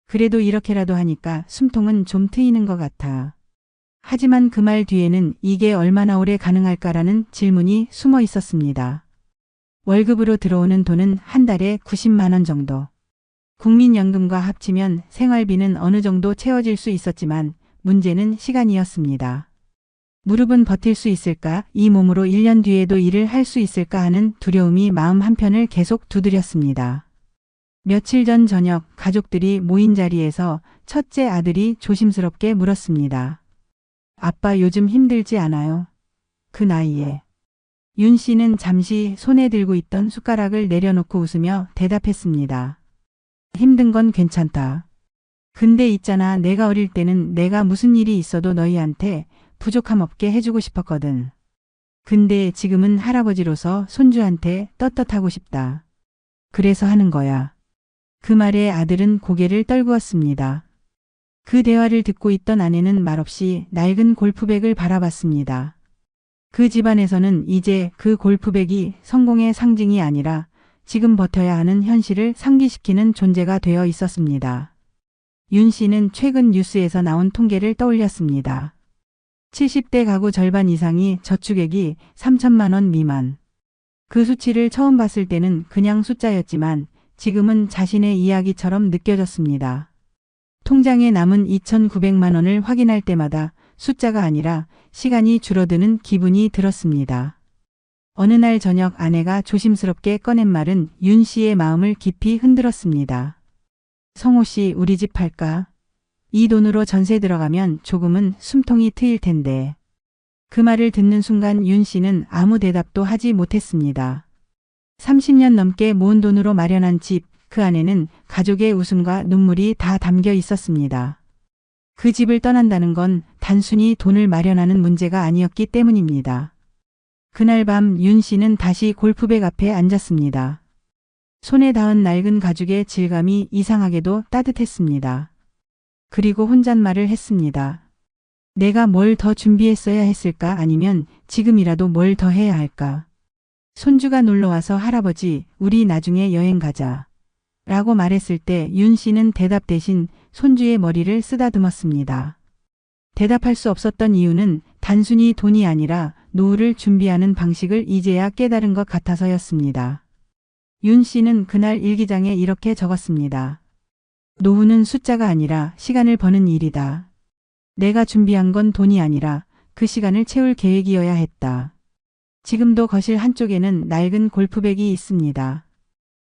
그래도 이렇게라도 하니까 숨통은 좀 트이는 것 같아. 하지만 그 말 뒤에는 이게 얼마나 오래 가능할까라는 질문이 숨어 있었습니다. 월급으로 들어오는 돈은 한 달에 90만 원 정도. 국민연금과 합치면 생활비는 어느 정도 채워질 수 있었지만 문제는 시간이었습니다. 무릎은 버틸 수 있을까? 이 몸으로 1년 뒤에도 일을 할 수 있을까 하는 두려움이 마음 한편을 계속 두드렸습니다. 며칠 전 저녁 가족들이 모인 자리에서 첫째 아들이 조심스럽게 물었습니다. 아빠 요즘 힘들지 않아요? 그 나이에. 윤 씨는 잠시 손에 들고 있던 숟가락을 내려놓고 웃으며 대답했습니다. 힘든 건 괜찮다. 근데 있잖아, 내가 어릴 때는 내가 무슨 일이 있어도 너희한테 부족함 없게 해주고 싶었거든. 근데 지금은 할아버지로서 손주한테 떳떳하고 싶다. 그래서 하는 거야. 그 말에 아들은 고개를 떨구었습니다. 그 대화를 듣고 있던 아내는 말없이 낡은 골프백을 바라봤습니다. 그 집안에서는 이제 그 골프백이 성공의 상징이 아니라 지금 버텨야 하는 현실을 상기시키는 존재가 되어 있었습니다. 윤 씨는 최근 뉴스에서 나온 통계를 떠올렸습니다. 70대 가구 절반 이상이 저축액이 3천만 원 미만. 그 수치를 처음 봤을 때는 그냥 숫자였지만 지금은 자신의 이야기처럼 느껴졌습니다. 통장에 남은 2,900만 원을 확인할 때마다 숫자가 아니라 시간이 줄어드는 기분이 들었습니다. 어느 날 저녁 아내가 조심스럽게 꺼낸 말은 윤 씨의 마음을 깊이 흔들었습니다. 성호 씨, 우리 집 팔까? 이 돈으로 전세 들어가면 조금은 숨통이 트일 텐데. 그 말을 듣는 순간 윤 씨는 아무 대답도 하지 못했습니다. 30년 넘게 모은 돈으로 마련한 집, 그 안에는 가족의 웃음과 눈물이 다 담겨 있었습니다. 그 집을 떠난다는 건 단순히 돈을 마련하는 문제가 아니었기 때문입니다. 그날 밤 윤 씨는 다시 골프백 앞에 앉았습니다. 손에 닿은 낡은 가죽의 질감이 이상하게도 따뜻했습니다. 그리고 혼잣말을 했습니다. 내가 뭘 더 준비했어야 했을까? 아니면 지금이라도 뭘 더 해야 할까? 손주가 놀러와서 할아버지, 우리 나중에 여행 가자. 라고 말했을 때 윤 씨는 대답 대신 손주의 머리를 쓰다듬었습니다. 대답할 수 없었던 이유는 단순히 돈이 아니라 노후를 준비하는 방식을 이제야 깨달은 것 같아서였습니다. 윤 씨는 그날 일기장에 이렇게 적었습니다. 노후는 숫자가 아니라 시간을 버는 일이다. 내가 준비한 건 돈이 아니라 그 시간을 채울 계획이어야 했다. 지금도 거실 한쪽에는 낡은 골프백이 있습니다.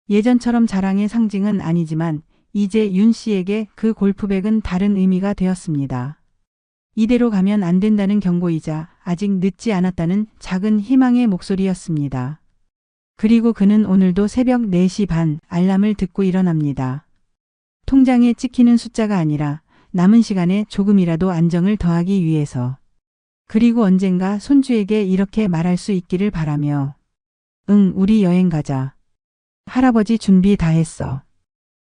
예전처럼 자랑의 상징은 아니지만 이제 윤 씨에게 그 골프백은 다른 의미가 되었습니다. 이대로 가면 안 된다는 경고이자 아직 늦지 않았다는 작은 희망의 목소리였습니다. 그리고 그는 오늘도 새벽 4시 반 알람을 듣고 일어납니다. 통장에 찍히는 숫자가 아니라 남은 시간에 조금이라도 안정을 더하기 위해서. 그리고 언젠가 손주에게 이렇게 말할 수 있기를 바라며. 응, 우리 여행 가자. 할아버지 준비 다 했어.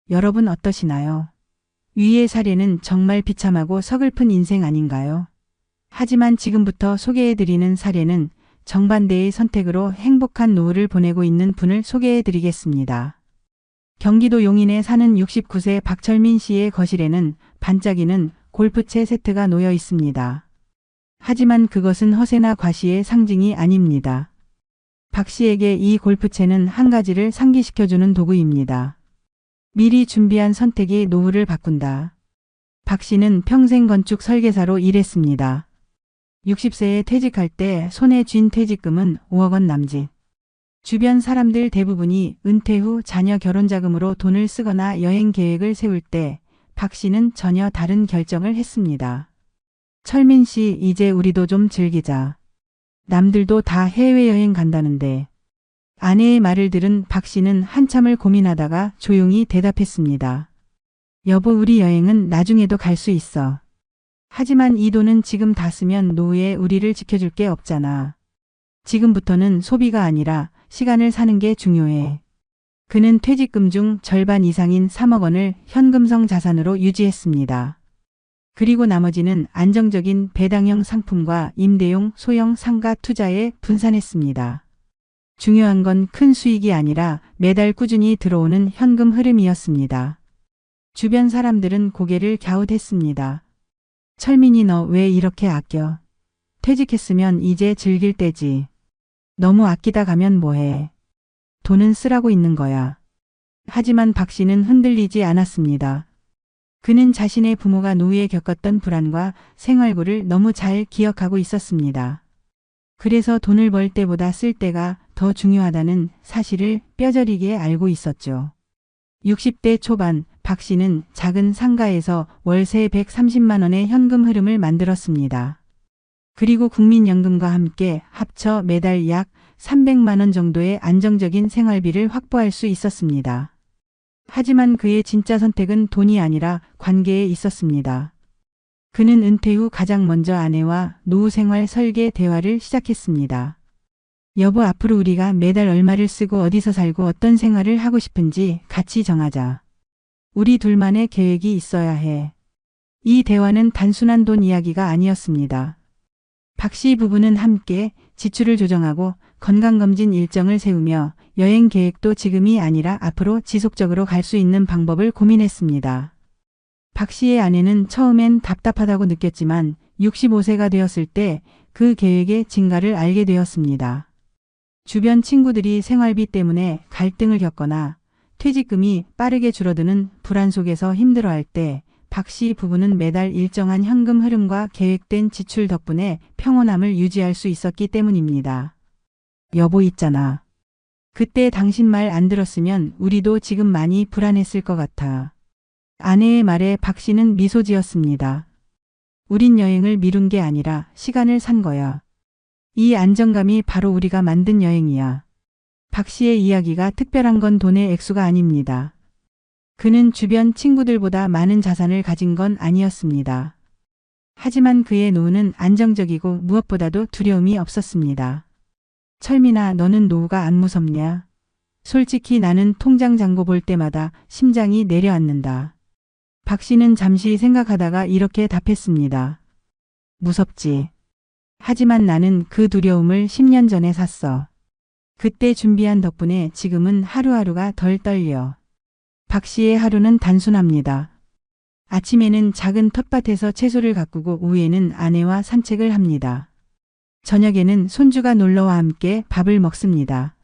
여러분 어떠시나요? 위의 사례는 정말 비참하고 서글픈 인생 아닌가요? 하지만 지금부터 소개해드리는 사례는 정반대의 선택으로 행복한 노후를 보내고 있는 분을 소개해드리겠습니다. 경기도 용인에 사는 69세 박철민 씨의 거실에는 반짝이는 골프채 세트가 놓여 있습니다. 하지만 그것은 허세나 과시의 상징이 아닙니다. 박 씨에게 이 골프채는 한 가지를 상기시켜주는 도구입니다. 미리 준비한 선택이 노후를 바꾼다. 박 씨는 평생 건축 설계사로 일했습니다. 60세에 퇴직할 때 손에 쥔 퇴직금은 5억 원 남짓. 주변 사람들 대부분이 은퇴 후 자녀 결혼 자금으로 돈을 쓰거나 여행 계획을 세울 때 박 씨는 전혀 다른 결정을 했습니다. 철민 씨, 이제 우리도 좀 즐기자. 남들도 다 해외여행 간다는데. 아내의 말을 들은 박 씨는 한참을 고민하다가 조용히 대답했습니다. 여보, 우리 여행은 나중에도 갈 수 있어. 하지만 이 돈은 지금 다 쓰면 노후에 우리를 지켜줄 게 없잖아. 지금부터는 소비가 아니라 시간을 사는 게 중요해. 그는 퇴직금 중 절반 이상인 3억 원을 현금성 자산으로 유지했습니다. 그리고 나머지는 안정적인 배당형 상품과 임대용 소형 상가 투자에 분산했습니다. 중요한 건 큰 수익이 아니라 매달 꾸준히 들어오는 현금 흐름이었습니다. 주변 사람들은 고개를 갸웃했습니다. 철민이, 너 왜 이렇게 아껴? 퇴직했으면 이제 즐길 때지. 너무 아끼다 가면 뭐해? 돈은 쓰라고 있는 거야. 하지만 박 씨는 흔들리지 않았습니다. 그는 자신의 부모가 노후에 겪었던 불안과 생활고를 너무 잘 기억하고 있었습니다. 그래서 돈을 벌 때보다 쓸 때가 더 중요하다는 사실을 뼈저리게 알고 있었죠. 60대 초반 박 씨는 작은 상가에서 월세 130만 원의 현금 흐름을 만들었습니다. 그리고 국민연금과 함께 합쳐 매달 약 300만 원 정도의 안정적인 생활비를 확보할 수 있었습니다. 하지만 그의 진짜 선택은 돈이 아니라 관계에 있었습니다. 그는 은퇴 후 가장 먼저 아내와 노후 생활 설계 대화를 시작했습니다. 여보, 앞으로 우리가 매달 얼마를 쓰고 어디서 살고 어떤 생활을 하고 싶은지 같이 정하자. 우리 둘만의 계획이 있어야 해. 이 대화는 단순한 돈 이야기가 아니었습니다. 박 씨 부부는 함께 지출을 조정하고 건강검진 일정을 세우며 여행 계획도 지금이 아니라 앞으로 지속적으로 갈 수 있는 방법을 고민했습니다. 박 씨의 아내는 처음엔 답답하다고 느꼈지만 65세가 되었을 때 그 계획의 진가를 알게 되었습니다. 주변 친구들이 생활비 때문에 갈등을 겪거나 퇴직금이 빠르게 줄어드는 불안 속에서 힘들어할 때 박 씨 부부는 매달 일정한 현금 흐름과 계획된 지출 덕분에 평온함을 유지할 수 있었기 때문입니다. 여보, 있잖아. 그때 당신 말 안 들었으면 우리도 지금 많이 불안했을 것 같아. 아내의 말에 박 씨는 미소 지었습니다. 우린 여행을 미룬 게 아니라 시간을 산 거야. 이 안정감이 바로 우리가 만든 여행이야. 박 씨의 이야기가 특별한 건 돈의 액수가 아닙니다. 그는 주변 친구들보다 많은 자산을 가진 건 아니었습니다. 하지만 그의 노후는 안정적이고 무엇보다도 두려움이 없었습니다. 철민아, 너는 노후가 안 무섭냐? 솔직히 나는 통장 잔고 볼 때마다 심장이 내려앉는다. 박 씨는 잠시 생각하다가 이렇게 답했습니다. 무섭지. 하지만 나는 그 두려움을 10년 전에 샀어. 그때 준비한 덕분에 지금은 하루하루가 덜 떨려. 박 씨의 하루는 단순합니다. 아침에는 작은 텃밭에서 채소를 가꾸고 오후에는 아내와 산책을 합니다. 저녁에는 손주가 놀러와 함께 밥을 먹습니다.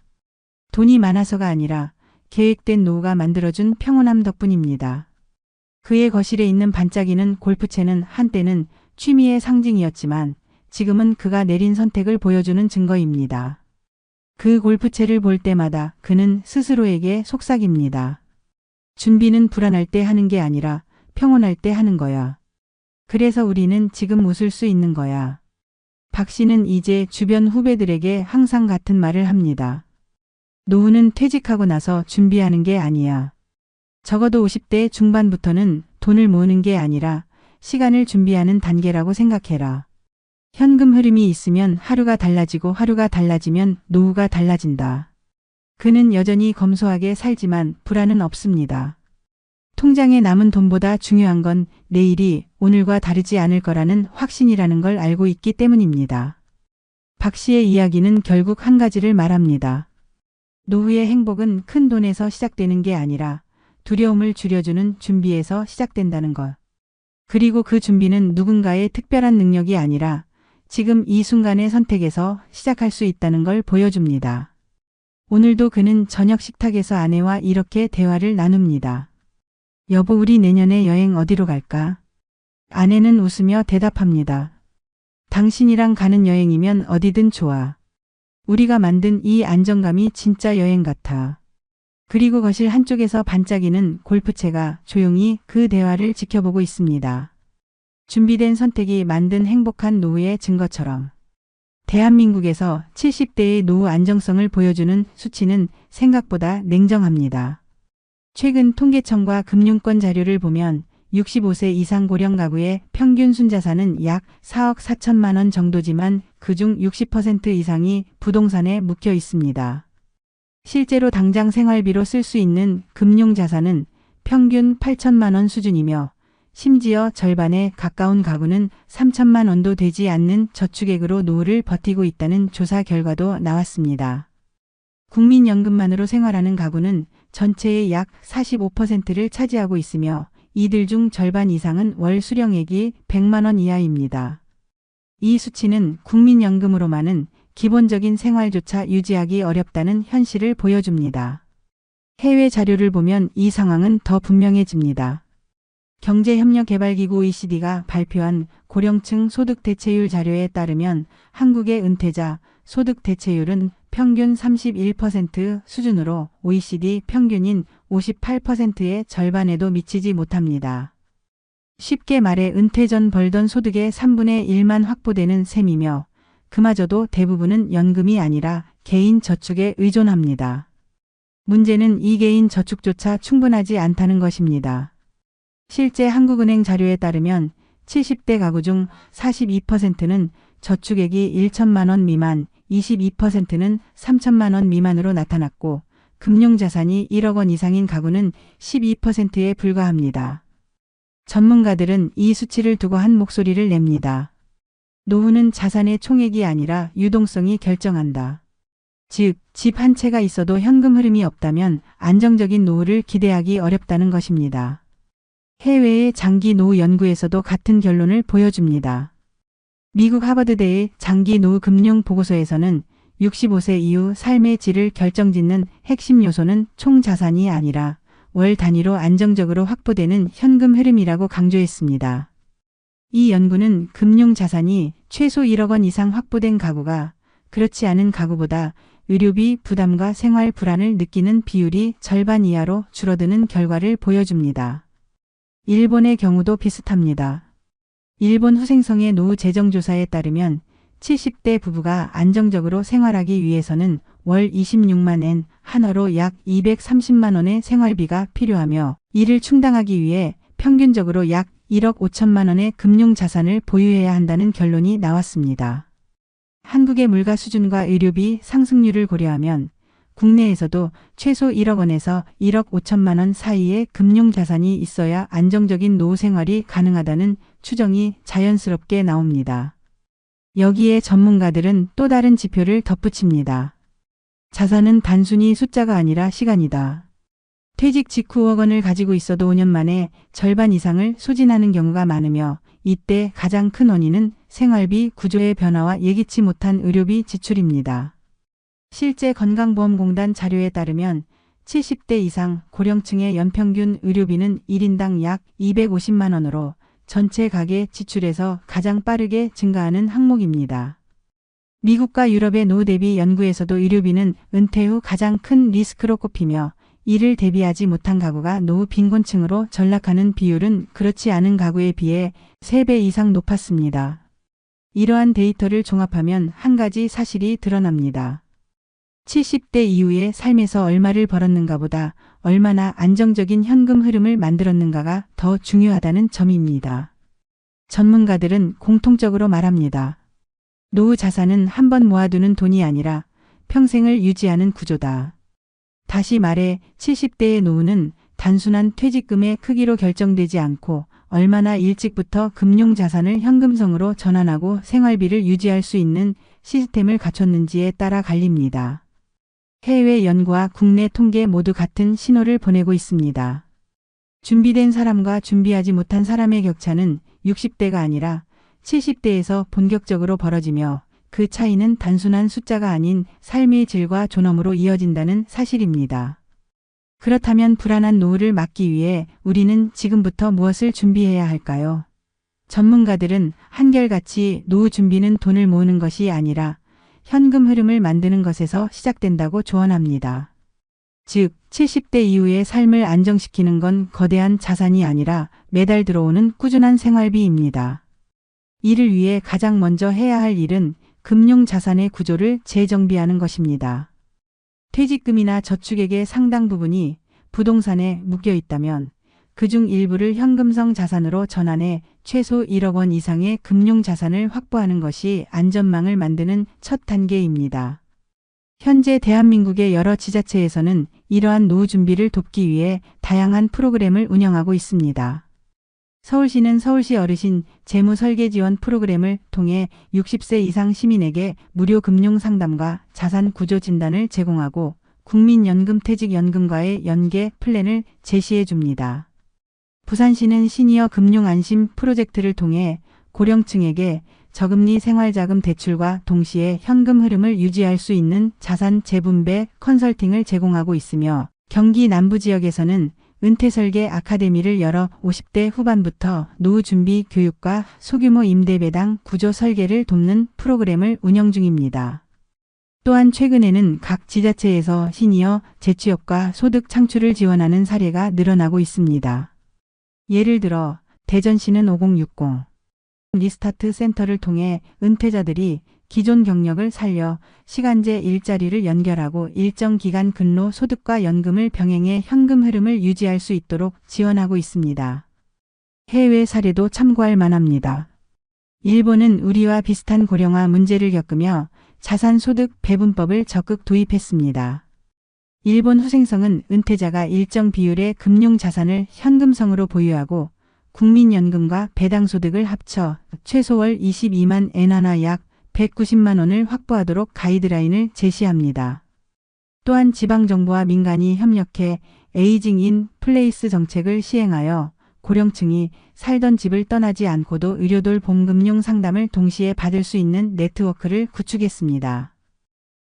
돈이 많아서가 아니라 계획된 노후가 만들어준 평온함 덕분입니다. 그의 거실에 있는 반짝이는 골프채는 한때는 취미의 상징이었지만 지금은 그가 내린 선택을 보여주는 증거입니다. 그 골프채를 볼 때마다 그는 스스로에게 속삭입니다. 준비는 불안할 때 하는 게 아니라 평온할 때 하는 거야. 그래서 우리는 지금 웃을 수 있는 거야. 박 씨는 이제 주변 후배들에게 항상 같은 말을 합니다. 노후는 퇴직하고 나서 준비하는 게 아니야. 적어도 50대 중반부터는 돈을 모으는 게 아니라 시간을 준비하는 단계라고 생각해라. 현금 흐름이 있으면 하루가 달라지고 하루가 달라지면 노후가 달라진다. 그는 여전히 검소하게 살지만 불안은 없습니다. 통장 통장에 남은 돈보다 중요한 건 내일이 오늘과 다르지 않을 거라는 확신이라는 걸 알고 있기 때문입니다. 박 씨의 이야기는 결국 한 가지를 말합니다. 노후의 행복은 큰 돈에서 시작되는 게 아니라 두려움을 줄여주는 준비에서 시작된다는 것. 그리고 그 준비는 누군가의 특별한 능력이 아니라 지금 이 순간의 선택에서 시작할 수 있다는 걸 보여줍니다. 오늘도 그는 저녁 식탁에서 아내와 이렇게 대화를 나눕니다. 여보, 우리 내년에 여행 어디로 갈까? 아내는 웃으며 대답합니다. 당신이랑 가는 여행이면 어디든 좋아. 우리가 만든 이 안정감이 진짜 여행 같아. 그리고 거실 한쪽에서 반짝이는 골프채가 조용히 그 대화를 지켜보고 있습니다. 준비된 선택이 만든 행복한 노후의 증거처럼. 대한민국에서 70대의 노후 안정성을 보여주는 수치는 생각보다 냉정합니다. 최근 통계청과 금융권 자료를 보면 65세 이상 고령 가구의 평균 순자산은 약 4억 4천만 원 정도지만 그중 60% 이상이 부동산에 묵혀 있습니다. 실제로 당장 생활비로 쓸 수 있는 금융자산은 평균 8천만 원 수준이며 심지어 절반에 가까운 가구는 3천만 원도 되지 않는 저축액으로 노후를 버티고 있다는 조사 결과도 나왔습니다. 국민연금만으로 생활하는 가구는 전체의 약 45%를 차지하고 있으며 이들 중 절반 이상은 월 수령액이 100만 원 이하입니다. 이 수치는 국민연금으로만은 기본적인 생활조차 유지하기 어렵다는 현실을 보여줍니다. 해외 자료를 보면 이 상황은 더 분명해집니다. 경제협력개발기구 OECD가 발표한 고령층 소득 대체율 자료에 따르면 한국의 은퇴자 소득 대체율은 평균 31% 수준으로 OECD 평균인 58%의 절반에도 미치지 못합니다. 쉽게 말해 은퇴 전 벌던 소득의 3분의 1만 확보되는 셈이며 그마저도 대부분은 연금이 아니라 개인 저축에 의존합니다. 문제는 이 개인 저축조차 충분하지 않다는 것입니다. 실제 한국은행 자료에 따르면 70대 가구 중 42%는 저축액이 1천만 원 미만, 22%는 3천만 원 미만으로 나타났고 금융자산이 1억 원 이상인 가구는 12%에 불과합니다. 전문가들은 이 수치를 두고 한 목소리를 냅니다. 노후는 자산의 총액이 아니라 유동성이 결정한다. 즉, 집 한 채가 있어도 현금 흐름이 없다면 안정적인 노후를 기대하기 어렵다는 것입니다. 해외의 장기 노후 연구에서도 같은 결론을 보여줍니다. 미국 하버드대의 장기 노후 금융 보고서에서는 65세 이후 삶의 질을 결정짓는 핵심 요소는 총 자산이 아니라 월 단위로 안정적으로 확보되는 현금 흐름이라고 강조했습니다. 이 연구는 금융 자산이 최소 1억 원 이상 확보된 가구가 그렇지 않은 가구보다 의료비 부담과 생활 불안을 느끼는 비율이 절반 이하로 줄어드는 결과를 보여줍니다. 일본의 경우도 비슷합니다. 일본 후생성의 노후 재정조사에 따르면 70대 부부가 안정적으로 생활하기 위해서는 월 26만 엔, 한화로 약 230만 원의 생활비가 필요하며 이를 충당하기 위해 평균적으로 약 1억 5천만 원의 금융자산을 보유해야 한다는 결론이 나왔습니다. 한국의 물가 수준과 의료비 상승률을 고려하면 국내에서도 최소 1억 원에서 1억 5천만 원 사이의 금융자산이 있어야 안정적인 노후 생활이 가능하다는 추정이 자연스럽게 나옵니다. 여기에 전문가들은 또 다른 지표를 덧붙입니다. 자산은 단순히 숫자가 아니라 시간이다. 퇴직 직후 5억 원을 가지고 있어도 5년 만에 절반 이상을 소진하는 경우가 많으며 이때 가장 큰 원인은 생활비 구조의 변화와 예기치 못한 의료비 지출입니다. 실제 건강보험공단 자료에 따르면 70대 이상 고령층의 연평균 의료비는 1인당 약 250만 원으로 전체 가계 지출에서 가장 빠르게 증가하는 항목입니다. 미국과 유럽의 노후 대비 연구에서도 의료비는 은퇴 후 가장 큰 리스크로 꼽히며 이를 대비하지 못한 가구가 노후 빈곤층으로 전락하는 비율은 그렇지 않은 가구에 비해 3배 이상 높았습니다. 이러한 데이터를 종합하면 한 가지 사실이 드러납니다. 70대 이후의 삶에서 얼마를 벌었는가보다 얼마나 안정적인 현금 흐름을 만들었는가가 더 중요하다는 점입니다. 전문가들은 공통적으로 말합니다. 노후 자산은 한 번 모아두는 돈이 아니라 평생을 유지하는 구조다. 다시 말해 70대의 노후는 단순한 퇴직금의 크기로 결정되지 않고 얼마나 일찍부터 금융자산을 현금성으로 전환하고 생활비를 유지할 수 있는 시스템을 갖췄는지에 따라 갈립니다. 해외 연구와 국내 통계 모두 같은 신호를 보내고 있습니다. 준비된 사람과 준비하지 못한 사람의 격차는 60대가 아니라 70대에서 본격적으로 벌어지며 그 차이는 단순한 숫자가 아닌 삶의 질과 존엄으로 이어진다는 사실입니다. 그렇다면 불안한 노후를 막기 위해 우리는 지금부터 무엇을 준비해야 할까요? 전문가들은 한결같이 노후 준비는 돈을 모으는 것이 아니라 현금 흐름을 만드는 것에서 시작된다고 조언합니다. 즉, 70대 이후의 삶을 안정시키는 건 거대한 자산이 아니라 매달 들어오는 꾸준한 생활비입니다. 이를 위해 가장 먼저 해야 할 일은 금융자산의 구조를 재정비하는 것입니다. 퇴직금이나 저축액의 상당 부분이 부동산에 묶여 있다면 그중 일부를 현금성 자산으로 전환해 최소 1억 원 이상의 금융자산을 확보하는 것이 안전망을 만드는 첫 단계입니다. 현재 대한민국의 여러 지자체에서는 이러한 노후 준비를 돕기 위해 다양한 프로그램을 운영하고 있습니다. 서울시는 서울시 어르신 재무 설계 지원 프로그램을 통해 60세 이상 시민에게 무료 금융 상담과 자산 구조 진단을 제공하고 국민연금퇴직연금과의 연계 플랜을 제시해 줍니다. 부산시는 시니어 금융 안심 프로젝트를 통해 고령층에게 저금리 생활자금 대출과 동시에 현금 흐름을 유지할 수 있는 자산 재분배 컨설팅을 제공하고 있으며 경기 남부 지역에서는 은퇴설계 아카데미를 열어 50대 후반부터 노후 준비 교육과 소규모 임대 배당 구조 설계를 돕는 프로그램을 운영 중입니다. 또한 최근에는 각 지자체에서 시니어 재취업과 소득 창출을 지원하는 사례가 늘어나고 있습니다. 예를 들어 대전시는 5060 리스타트 센터를 통해 은퇴자들이 기존 경력을 살려 시간제 일자리를 연결하고 일정 기간 근로 소득과 연금을 병행해 현금 흐름을 유지할 수 있도록 지원하고 있습니다. 해외 사례도 참고할 만합니다. 일본은 우리와 비슷한 고령화 문제를 겪으며 자산소득 배분법을 적극 도입했습니다. 일본 후생성은 은퇴자가 일정 비율의 금융자산을 현금성으로 보유하고 국민연금과 배당소득을 합쳐 최소 월 22만 엔화나 약 190만 원을 확보하도록 가이드라인을 제시합니다. 또한 지방정부와 민간이 협력해 에이징 인 플레이스 정책을 시행하여 고령층이 살던 집을 떠나지 않고도 의료돌 봉금융 상담을 동시에 받을 수 있는 네트워크를 구축했습니다.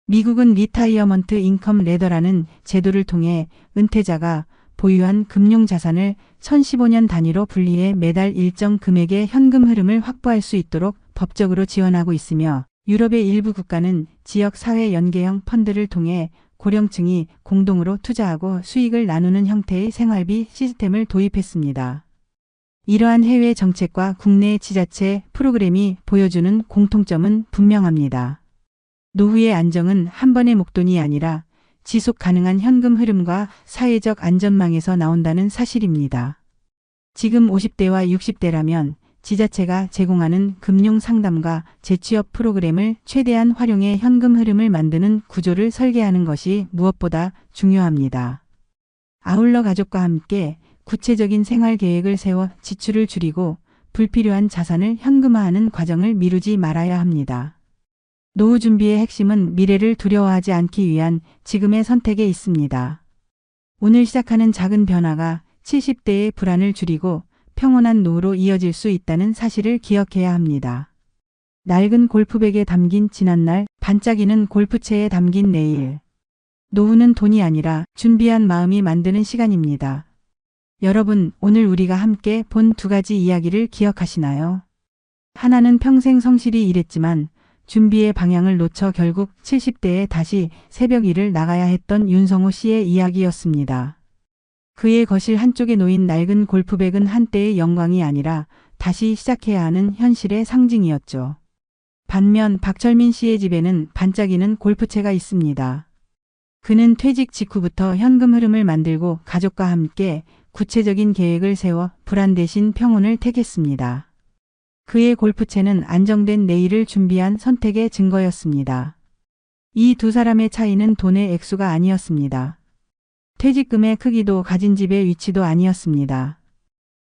미국은 리타이어먼트 인컴 레더라는 제도를 통해 은퇴자가 보유한 금융자산을 1015년 단위로 분리해 매달 일정 금액의 현금 흐름을 확보할 수 있도록 법적으로 지원하고 있으며 유럽의 일부 국가는 지역사회 연계형 펀드를 통해 고령층이 공동으로 투자하고 수익을 나누는 형태의 생활비 시스템을 도입했습니다. 이러한 해외 정책과 국내 지자체 프로그램이 보여주는 공통점은 분명합니다. 노후의 안정은 한 번의 목돈이 아니라 지속 가능한 현금 흐름과 사회적 안전망에서 나온다는 사실입니다. 지금 50대와 60대라면 지자체가 제공하는 금융 상담과 재취업 프로그램을 최대한 활용해 현금 흐름을 만드는 구조를 설계하는 것이 무엇보다 중요합니다. 아울러 가족과 함께 구체적인 생활 계획을 세워 지출을 줄이고 불필요한 자산을 현금화하는 과정을 미루지 말아야 합니다. 노후 준비의 핵심은 미래를 두려워하지 않기 위한 지금의 선택에 있습니다. 오늘 시작하는 작은 변화가 70대의 불안을 줄이고 평온한 노후로 이어질 수 있다는 사실을 기억해야 합니다. 낡은 골프백에 담긴 지난날, 반짝이는 골프채에 담긴 내일. 노후는 돈이 아니라 준비한 마음이 만드는 시간입니다. 여러분, 오늘 우리가 함께 본 두 가지 이야기를 기억하시나요? 하나는 평생 성실히 일했지만 준비의 방향을 놓쳐 결국 70대에 다시 새벽 일을 나가야 했던 윤성호 씨의 이야기였습니다. 그의 거실 한쪽에 놓인 낡은 골프백은 한때의 영광이 아니라 다시 시작해야 하는 현실의 상징이었죠. 반면 박철민 씨의 집에는 반짝이는 골프채가 있습니다. 그는 퇴직 직후부터 현금 흐름을 만들고 가족과 함께 구체적인 계획을 세워 불안 대신 평온을 택했습니다. 그의 골프채는 안정된 내일을 준비한 선택의 증거였습니다. 이 두 사람의 차이는 돈의 액수가 아니었습니다. 퇴직금의 크기도 가진 집의 위치도 아니었습니다.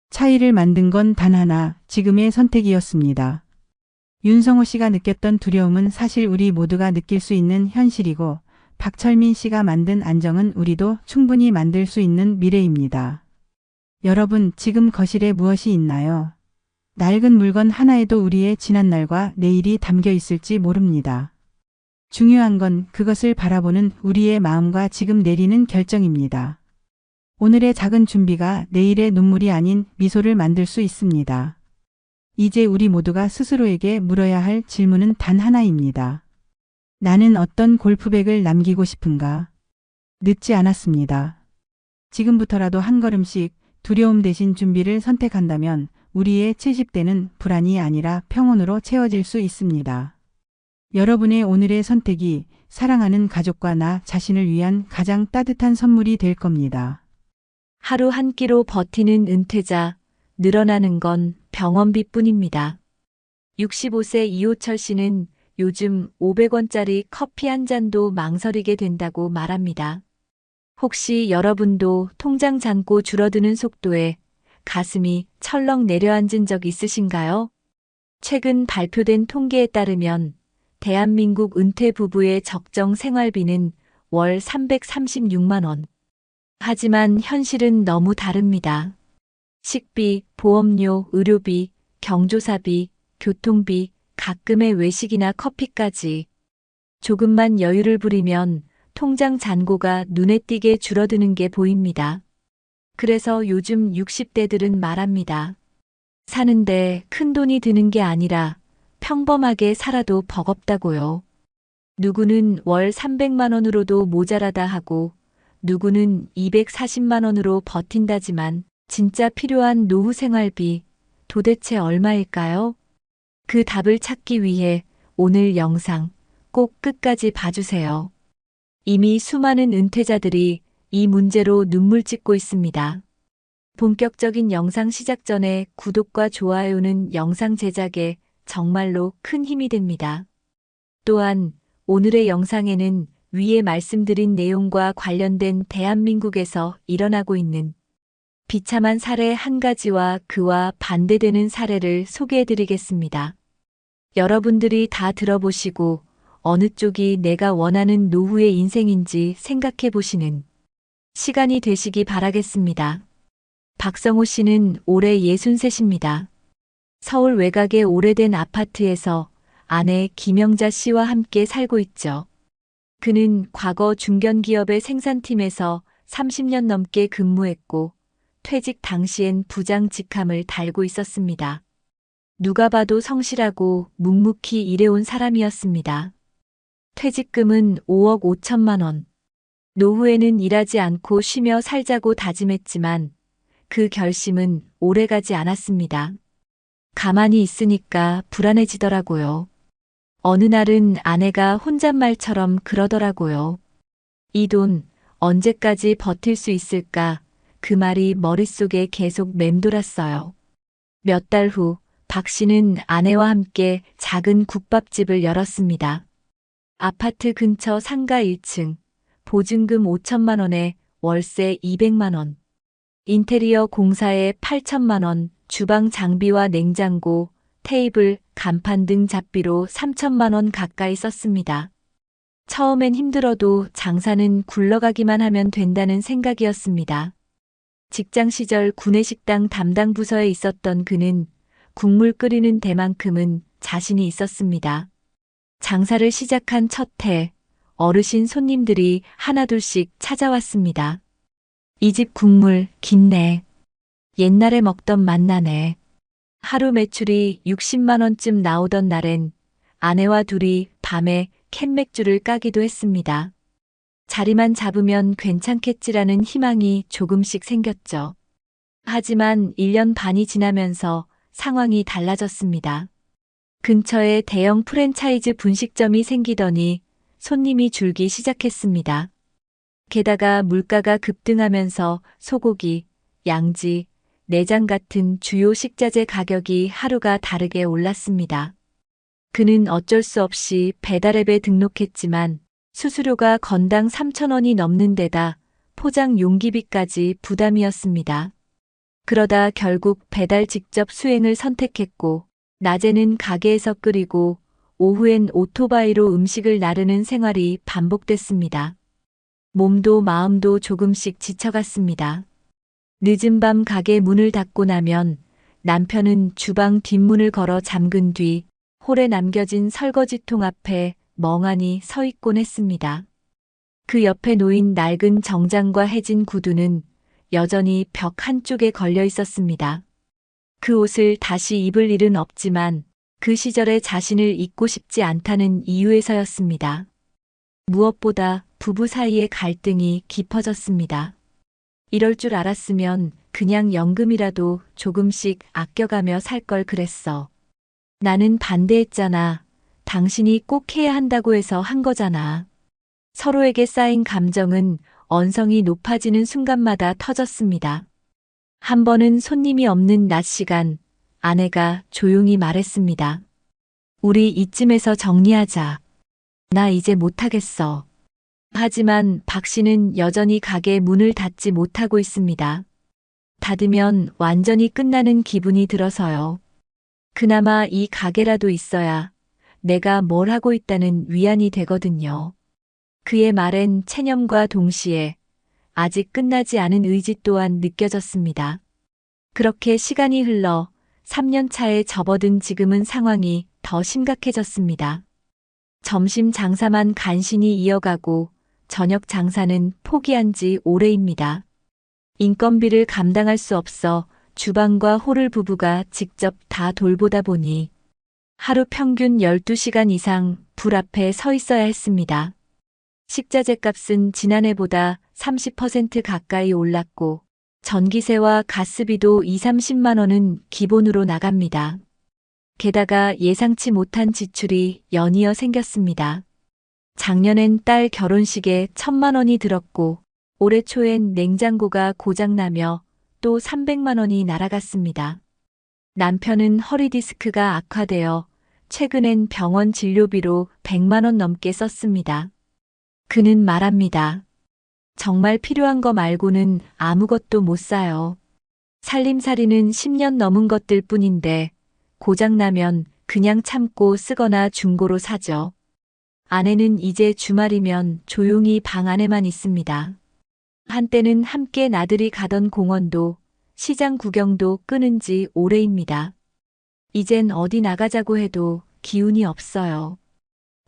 차이를 만든 건 단 하나, 지금의 선택이었습니다. 윤성호 씨가 느꼈던 두려움은 사실 우리 모두가 느낄 수 있는 현실이고, 박철민 씨가 만든 안정은 우리도 충분히 만들 수 있는 미래입니다. 여러분, 지금 거실에 무엇이 있나요? 낡은 물건 하나에도 우리의 지난날과 내일이 담겨 있을지 모릅니다. 중요한 건 그것을 바라보는 우리의 마음과 지금 내리는 결정입니다. 오늘의 작은 준비가 내일의 눈물이 아닌 미소를 만들 수 있습니다. 이제 우리 모두가 스스로에게 물어야 할 질문은 단 하나입니다. 나는 어떤 골프백을 남기고 싶은가? 늦지 않았습니다. 지금부터라도 한 걸음씩 두려움 대신 준비를 선택한다면 우리의 70대는 불안이 아니라 평온으로 채워질 수 있습니다. 여러분의 오늘의 선택이 사랑하는 가족과 나 자신을 위한 가장 따뜻한 선물이 될 겁니다. 하루 한 끼로 버티는 은퇴자, 늘어나는 건 병원비뿐입니다. 65세 이호철 씨는 요즘 500원짜리 커피 한 잔도 망설이게 된다고 말합니다. 혹시 여러분도 통장 잔고 줄어드는 속도에 가슴이 철렁 내려앉은 적 있으신가요? 최근 발표된 통계에 따르면 대한민국 은퇴 부부의 적정 생활비는 월 336만 원. 하지만 현실은 너무 다릅니다. 식비, 보험료, 의료비, 경조사비, 교통비, 가끔의 외식이나 커피까지 조금만 여유를 부리면 통장 잔고가 눈에 띄게 줄어드는 게 보입니다. 그래서 요즘 60대들은 말합니다. 사는데 큰 돈이 드는 게 아니라 평범하게 살아도 버겁다고요. 누구는 월 300만 원으로도 모자라다 하고 누구는 240만 원으로 버틴다지만 진짜 필요한 노후 생활비 도대체 얼마일까요? 그 답을 찾기 위해 오늘 영상 꼭 끝까지 봐주세요. 이미 수많은 은퇴자들이 이 문제로 눈물 찢고 있습니다. 본격적인 영상 시작 전에 구독과 좋아요는 영상 제작에 정말로 큰 힘이 됩니다. 또한 오늘의 영상에는 위에 말씀드린 내용과 관련된 대한민국에서 일어나고 있는 비참한 사례 한 가지와 그와 반대되는 사례를 소개해드리겠습니다. 여러분들이 다 들어보시고 어느 쪽이 내가 원하는 노후의 인생인지 생각해보시는 시간이 되시기 바라겠습니다. 박성호 씨는 올해 63입니다. 서울 외곽의 오래된 아파트에서 아내 김영자 씨와 함께 살고 있죠. 그는 과거 중견기업의 생산팀에서 30년 넘게 근무했고 퇴직 당시엔 부장 직함을 달고 있었습니다. 누가 봐도 성실하고 묵묵히 일해온 사람이었습니다. 퇴직금은 5억 5천만 원. 노후에는 일하지 않고 쉬며 살자고 다짐했지만 그 결심은 오래가지 않았습니다. 가만히 있으니까 불안해지더라고요. 어느 날은 아내가 혼잣말처럼 그러더라고요. 이 돈 언제까지 버틸 수 있을까? 그 말이 머릿속에 계속 맴돌았어요. 몇 달 후 박 씨는 아내와 함께 작은 국밥집을 열었습니다. 아파트 근처 상가 1층, 보증금 5천만 원에 월세 200만 원, 인테리어 공사에 8천만 원, 주방 장비와 냉장고, 테이블, 간판 등 잡비로 3천만 원 가까이 썼습니다. 처음엔 힘들어도 장사는 굴러가기만 하면 된다는 생각이었습니다. 직장 시절 구내식당 담당 부서에 있었던 그는 국물 끓이는 데만큼은 자신이 있었습니다. 장사를 시작한 첫 해, 어르신 손님들이 하나둘씩 찾아왔습니다. 이 집 국물 깊네. 옛날에 먹던 맛 나네. 하루 매출이 60만 원쯤 나오던 날엔 아내와 둘이 밤에 캔맥주를 까기도 했습니다. 자리만 잡으면 괜찮겠지라는 희망이 조금씩 생겼죠. 하지만 1년 반이 지나면서 상황이 달라졌습니다. 근처에 대형 프랜차이즈 분식점이 생기더니 손님이 줄기 시작했습니다. 게다가 물가가 급등하면서 소고기, 양지, 내장 같은 주요 식자재 가격이 하루가 다르게 올랐습니다. 그는 어쩔 수 없이 배달앱에 등록했지만 수수료가 건당 3,000원이 넘는 데다 포장 용기비까지 부담이었습니다. 그러다 결국 배달 직접 수행을 선택했고, 낮에는 가게에서 끓이고, 오후엔 오토바이로 음식을 나르는 생활이 반복됐습니다. 몸도 마음도 조금씩 지쳐갔습니다. 늦은 밤 가게 문을 닫고 나면 남편은 주방 뒷문을 걸어 잠근 뒤 홀에 남겨진 설거지통 앞에 멍하니 서 있곤 했습니다. 그 옆에 놓인 낡은 정장과 해진 구두는 여전히 벽 한쪽에 걸려 있었습니다. 그 옷을 다시 입을 일은 없지만 그 시절의 자신을 잊고 싶지 않다는 이유에서였습니다. 무엇보다 부부 사이의 갈등이 깊어졌습니다. 이럴 줄 알았으면 그냥 연금이라도 조금씩 아껴가며 살 걸 그랬어. 나는 반대했잖아. 당신이 꼭 해야 한다고 해서 한 거잖아. 서로에게 쌓인 감정은 언성이 높아지는 순간마다 터졌습니다. 한 번은 손님이 없는 낮 시간, 아내가 조용히 말했습니다. 우리 이쯤에서 정리하자. 나 이제 못하겠어. 하지만 박 씨는 여전히 가게 문을 닫지 못하고 있습니다. 닫으면 완전히 끝나는 기분이 들어서요. 그나마 이 가게라도 있어야 내가 뭘 하고 있다는 위안이 되거든요. 그의 말엔 체념과 동시에 아직 끝나지 않은 의지 또한 느껴졌습니다. 그렇게 시간이 흘러 3년 차에 접어든 지금은 상황이 더 심각해졌습니다. 점심 장사만 간신히 이어가고 저녁 장사는 포기한 지 오래입니다. 인건비를 감당할 수 없어 주방과 홀을 부부가 직접 다 돌보다 보니 하루 평균 12시간 이상 불 앞에 서 있어야 했습니다. 식자재 값은 지난해보다 30% 가까이 올랐고 전기세와 가스비도 2, 30만 원은 기본으로 나갑니다. 게다가 예상치 못한 지출이 연이어 생겼습니다. 작년엔 딸 결혼식에 1,000만 원이 들었고 올해 초엔 냉장고가 고장나며 또 300만 원이 날아갔습니다. 남편은 허리 디스크가 악화되어 최근엔 병원 진료비로 100만 원 넘게 썼습니다. 그는 말합니다. 정말 필요한 거 말고는 아무것도 못 사요. 살림살이는 10년 넘은 것들 뿐인데 고장나면 그냥 참고 쓰거나 중고로 사죠. 아내는 이제 주말이면 조용히 방 안에만 있습니다. 한때는 함께 나들이 가던 공원도 시장 구경도 끊은 지 오래입니다. 이젠 어디 나가자고 해도 기운이 없어요.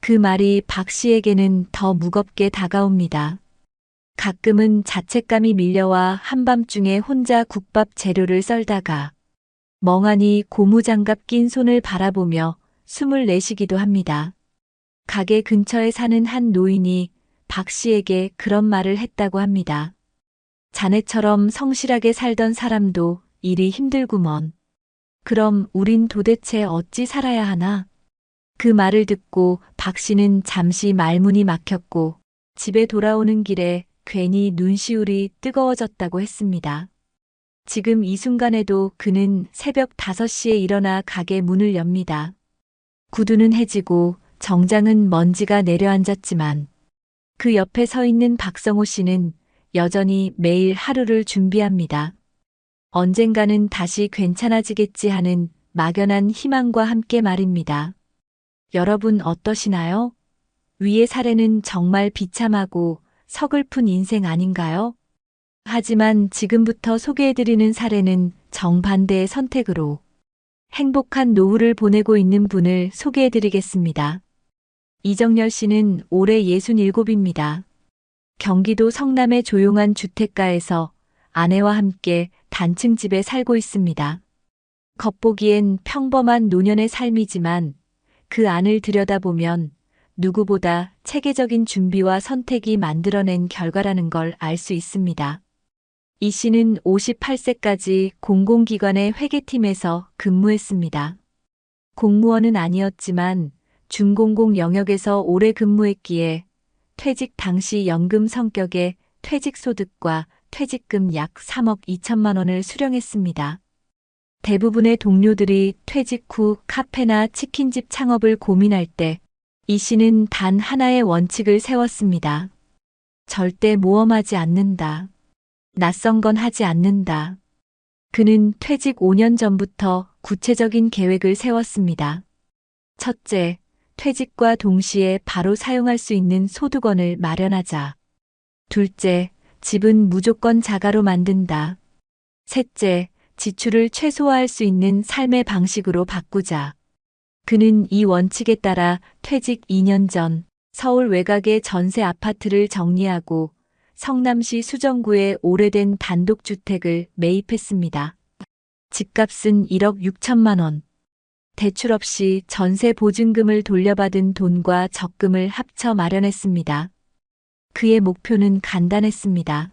그 말이 박 씨에게는 더 무겁게 다가옵니다. 가끔은 자책감이 밀려와 한밤중에 혼자 국밥 재료를 썰다가 멍하니 고무장갑 낀 손을 바라보며 숨을 내쉬기도 합니다. 가게 근처에 사는 한 노인이 박 씨에게 그런 말을 했다고 합니다. 자네처럼 성실하게 살던 사람도 일이 힘들구먼. 그럼 우린 도대체 어찌 살아야 하나? 그 말을 듣고 박 씨는 잠시 말문이 막혔고 집에 돌아오는 길에 괜히 눈시울이 뜨거워졌다고 했습니다. 지금 이 순간에도 그는 새벽 5시에 일어나 가게 문을 엽니다. 구두는 해지고 정장은 먼지가 내려앉았지만 그 옆에 서 있는 박성호 씨는 여전히 매일 하루를 준비합니다. 언젠가는 다시 괜찮아지겠지 하는 막연한 희망과 함께 말입니다. 여러분 어떠시나요? 위의 사례는 정말 비참하고 서글픈 인생 아닌가요? 하지만 지금부터 소개해드리는 사례는 정반대의 선택으로 행복한 노후를 보내고 있는 분을 소개해드리겠습니다. 이정열 씨는 올해 67입니다. 경기도 성남의 조용한 주택가에서 아내와 함께 단층 집에 살고 있습니다. 겉보기엔 평범한 노년의 삶이지만 그 안을 들여다보면 누구보다 체계적인 준비와 선택이 만들어낸 결과라는 걸 알 수 있습니다. 이 씨는 58세까지 공공기관의 회계팀에서 근무했습니다. 공무원은 아니었지만 준공공 영역에서 오래 근무했기에 퇴직 당시 연금 성격의 퇴직소득과 퇴직금 약 3억 2천만 원을 수령했습니다. 대부분의 동료들이 퇴직 후 카페나 치킨집 창업을 고민할 때 이 씨는 단 하나의 원칙을 세웠습니다. 절대 모험하지 않는다. 낯선 건 하지 않는다. 그는 퇴직 5년 전부터 구체적인 계획을 세웠습니다. 첫째, 퇴직과 동시에 바로 사용할 수 있는 소득원을 마련하자. 둘째, 집은 무조건 자가로 만든다. 셋째, 지출을 최소화할 수 있는 삶의 방식으로 바꾸자. 그는 이 원칙에 따라 퇴직 2년 전 서울 외곽의 전세 아파트를 정리하고 성남시 수정구의 오래된 단독주택을 매입했습니다. 집값은 1억 6천만 원. 대출 없이 전세 보증금을 돌려받은 돈과 적금을 합쳐 마련했습니다. 그의 목표는 간단했습니다.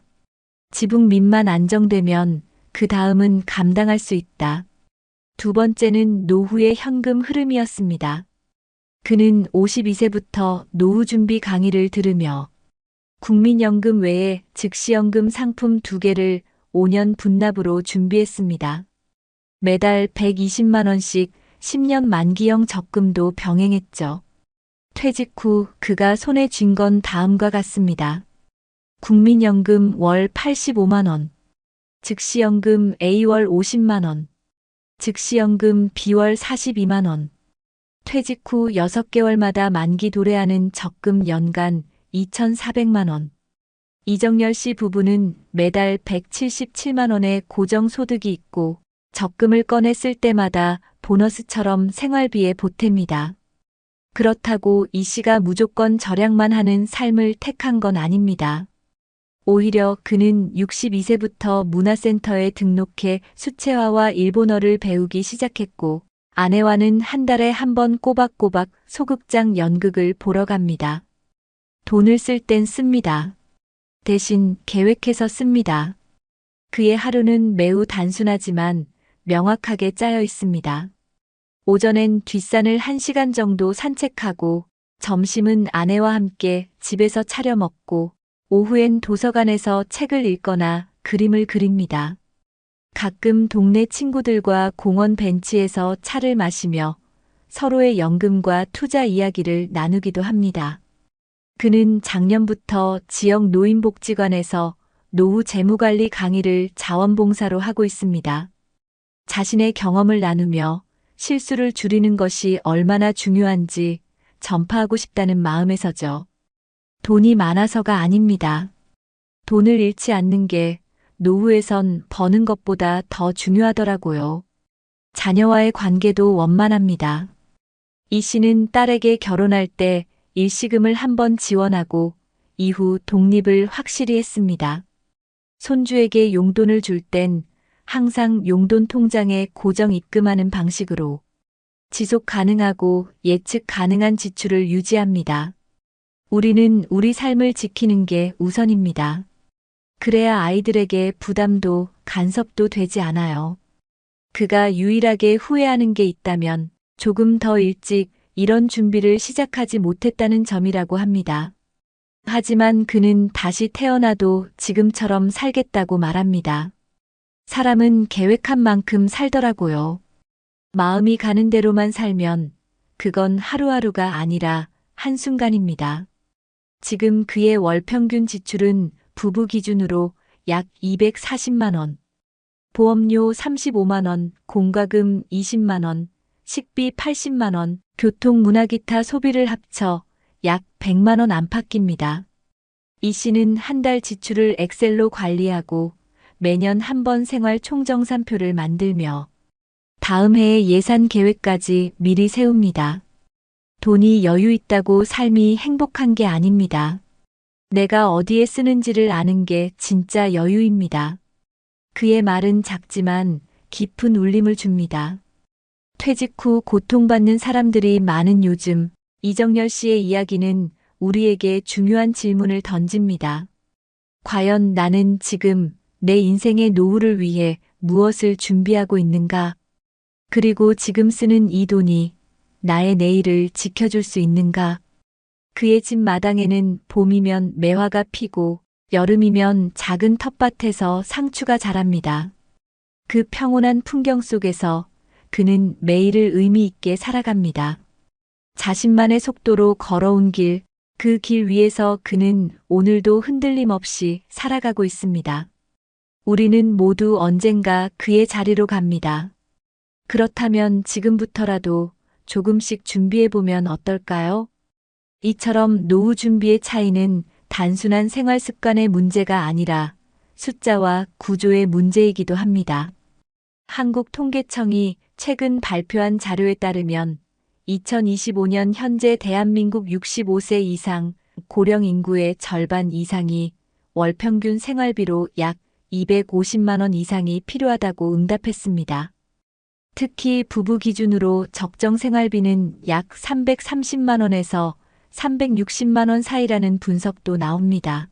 지붕 밑만 안정되면 그 다음은 감당할 수 있다. 두 번째는 노후의 현금 흐름이었습니다. 그는 52세부터 노후 준비 강의를 들으며 국민연금 외에 즉시연금 상품 2개를 5년 분납으로 준비했습니다. 매달 120만 원씩 10년 만기형 적금도 병행했죠. 퇴직 후 그가 손에 쥔 건 다음과 같습니다. 국민연금 월 85만 원, 즉시연금 A월 50만 원, 즉시연금 B월 42만 원, 퇴직 후 6개월마다 만기 도래하는 적금 연간 2,400만 원. 이정열 씨 부부는 매달 177만 원의 고정소득이 있고 적금을 꺼내 쓸 때마다 보너스처럼 생활비에 보탭니다. 그렇다고 이 씨가 무조건 절약만 하는 삶을 택한 건 아닙니다. 오히려 그는 62세부터 문화센터에 등록해 수채화와 일본어를 배우기 시작했고 아내와는 한 달에 한 번 꼬박꼬박 소극장 연극을 보러 갑니다. 돈을 쓸 땐 씁니다. 대신 계획해서 씁니다. 그의 하루는 매우 단순하지만 명확하게 짜여 있습니다. 오전엔 뒷산을 1시간 정도 산책하고 점심은 아내와 함께 집에서 차려 먹고 오후엔 도서관에서 책을 읽거나 그림을 그립니다. 가끔 동네 친구들과 공원 벤치에서 차를 마시며 서로의 연금과 투자 이야기를 나누기도 합니다. 그는 작년부터 지역 노인복지관에서 노후 재무관리 강의를 자원봉사로 하고 있습니다. 자신의 경험을 나누며 실수를 줄이는 것이 얼마나 중요한지 전파하고 싶다는 마음에서죠. 돈이 많아서가 아닙니다. 돈을 잃지 않는 게 노후에선 버는 것보다 더 중요하더라고요. 자녀와의 관계도 원만합니다. 이 씨는 딸에게 결혼할 때 일시금을 한번 지원하고 이후 독립을 확실히 했습니다. 손주에게 용돈을 줄 땐 항상 용돈 통장에 고정 입금하는 방식으로 지속 가능하고 예측 가능한 지출을 유지합니다. 우리는 우리 삶을 지키는 게 우선입니다. 그래야 아이들에게 부담도 간섭도 되지 않아요. 그가 유일하게 후회하는 게 있다면 조금 더 일찍 이런 준비를 시작하지 못했다는 점이라고 합니다. 하지만 그는 다시 태어나도 지금처럼 살겠다고 말합니다. 사람은 계획한 만큼 살더라고요. 마음이 가는 대로만 살면 그건 하루하루가 아니라 한순간입니다. 지금 그의 월 평균 지출은 부부 기준으로 약 240만 원, 보험료 35만 원, 공과금 20만 원, 식비 80만 원, 교통 문화 기타 소비를 합쳐 약 100만 원 안팎입니다. 이 씨는 한 달 지출을 엑셀로 관리하고 매년 한 번 생활 총정산표를 만들며 다음 해의 예산 계획까지 미리 세웁니다. 돈이 여유 있다고 삶이 행복한 게 아닙니다. 내가 어디에 쓰는지를 아는 게 진짜 여유입니다. 그의 말은 작지만 깊은 울림을 줍니다. 퇴직 후 고통받는 사람들이 많은 요즘, 이정열 씨의 이야기는 우리에게 중요한 질문을 던집니다. 과연 나는 지금 내 인생의 노후를 위해 무엇을 준비하고 있는가? 그리고 지금 쓰는 이 돈이 나의 내일을 지켜줄 수 있는가? 그의 집 마당에는 봄이면 매화가 피고 여름이면 작은 텃밭에서 상추가 자랍니다. 그 평온한 풍경 속에서 그는 매일을 의미 있게 살아갑니다. 자신만의 속도로 걸어온 길, 그 길 위에서 그는 오늘도 흔들림 없이 살아가고 있습니다. 우리는 모두 언젠가 그의 자리로 갑니다. 그렇다면 지금부터라도 조금씩 준비해보면 어떨까요? 이처럼 노후 준비의 차이는 단순한 생활 습관의 문제가 아니라 숫자와 구조의 문제이기도 합니다. 한국통계청이 최근 발표한 자료에 따르면 2025년 현재 대한민국 65세 이상 고령 인구의 절반 이상이 월 평균 생활비로 약 250만 원 이상이 필요하다고 응답했습니다. 특히 부부 기준으로 적정 생활비는 약 330만 원에서 360만 원 사이라는 분석도 나옵니다.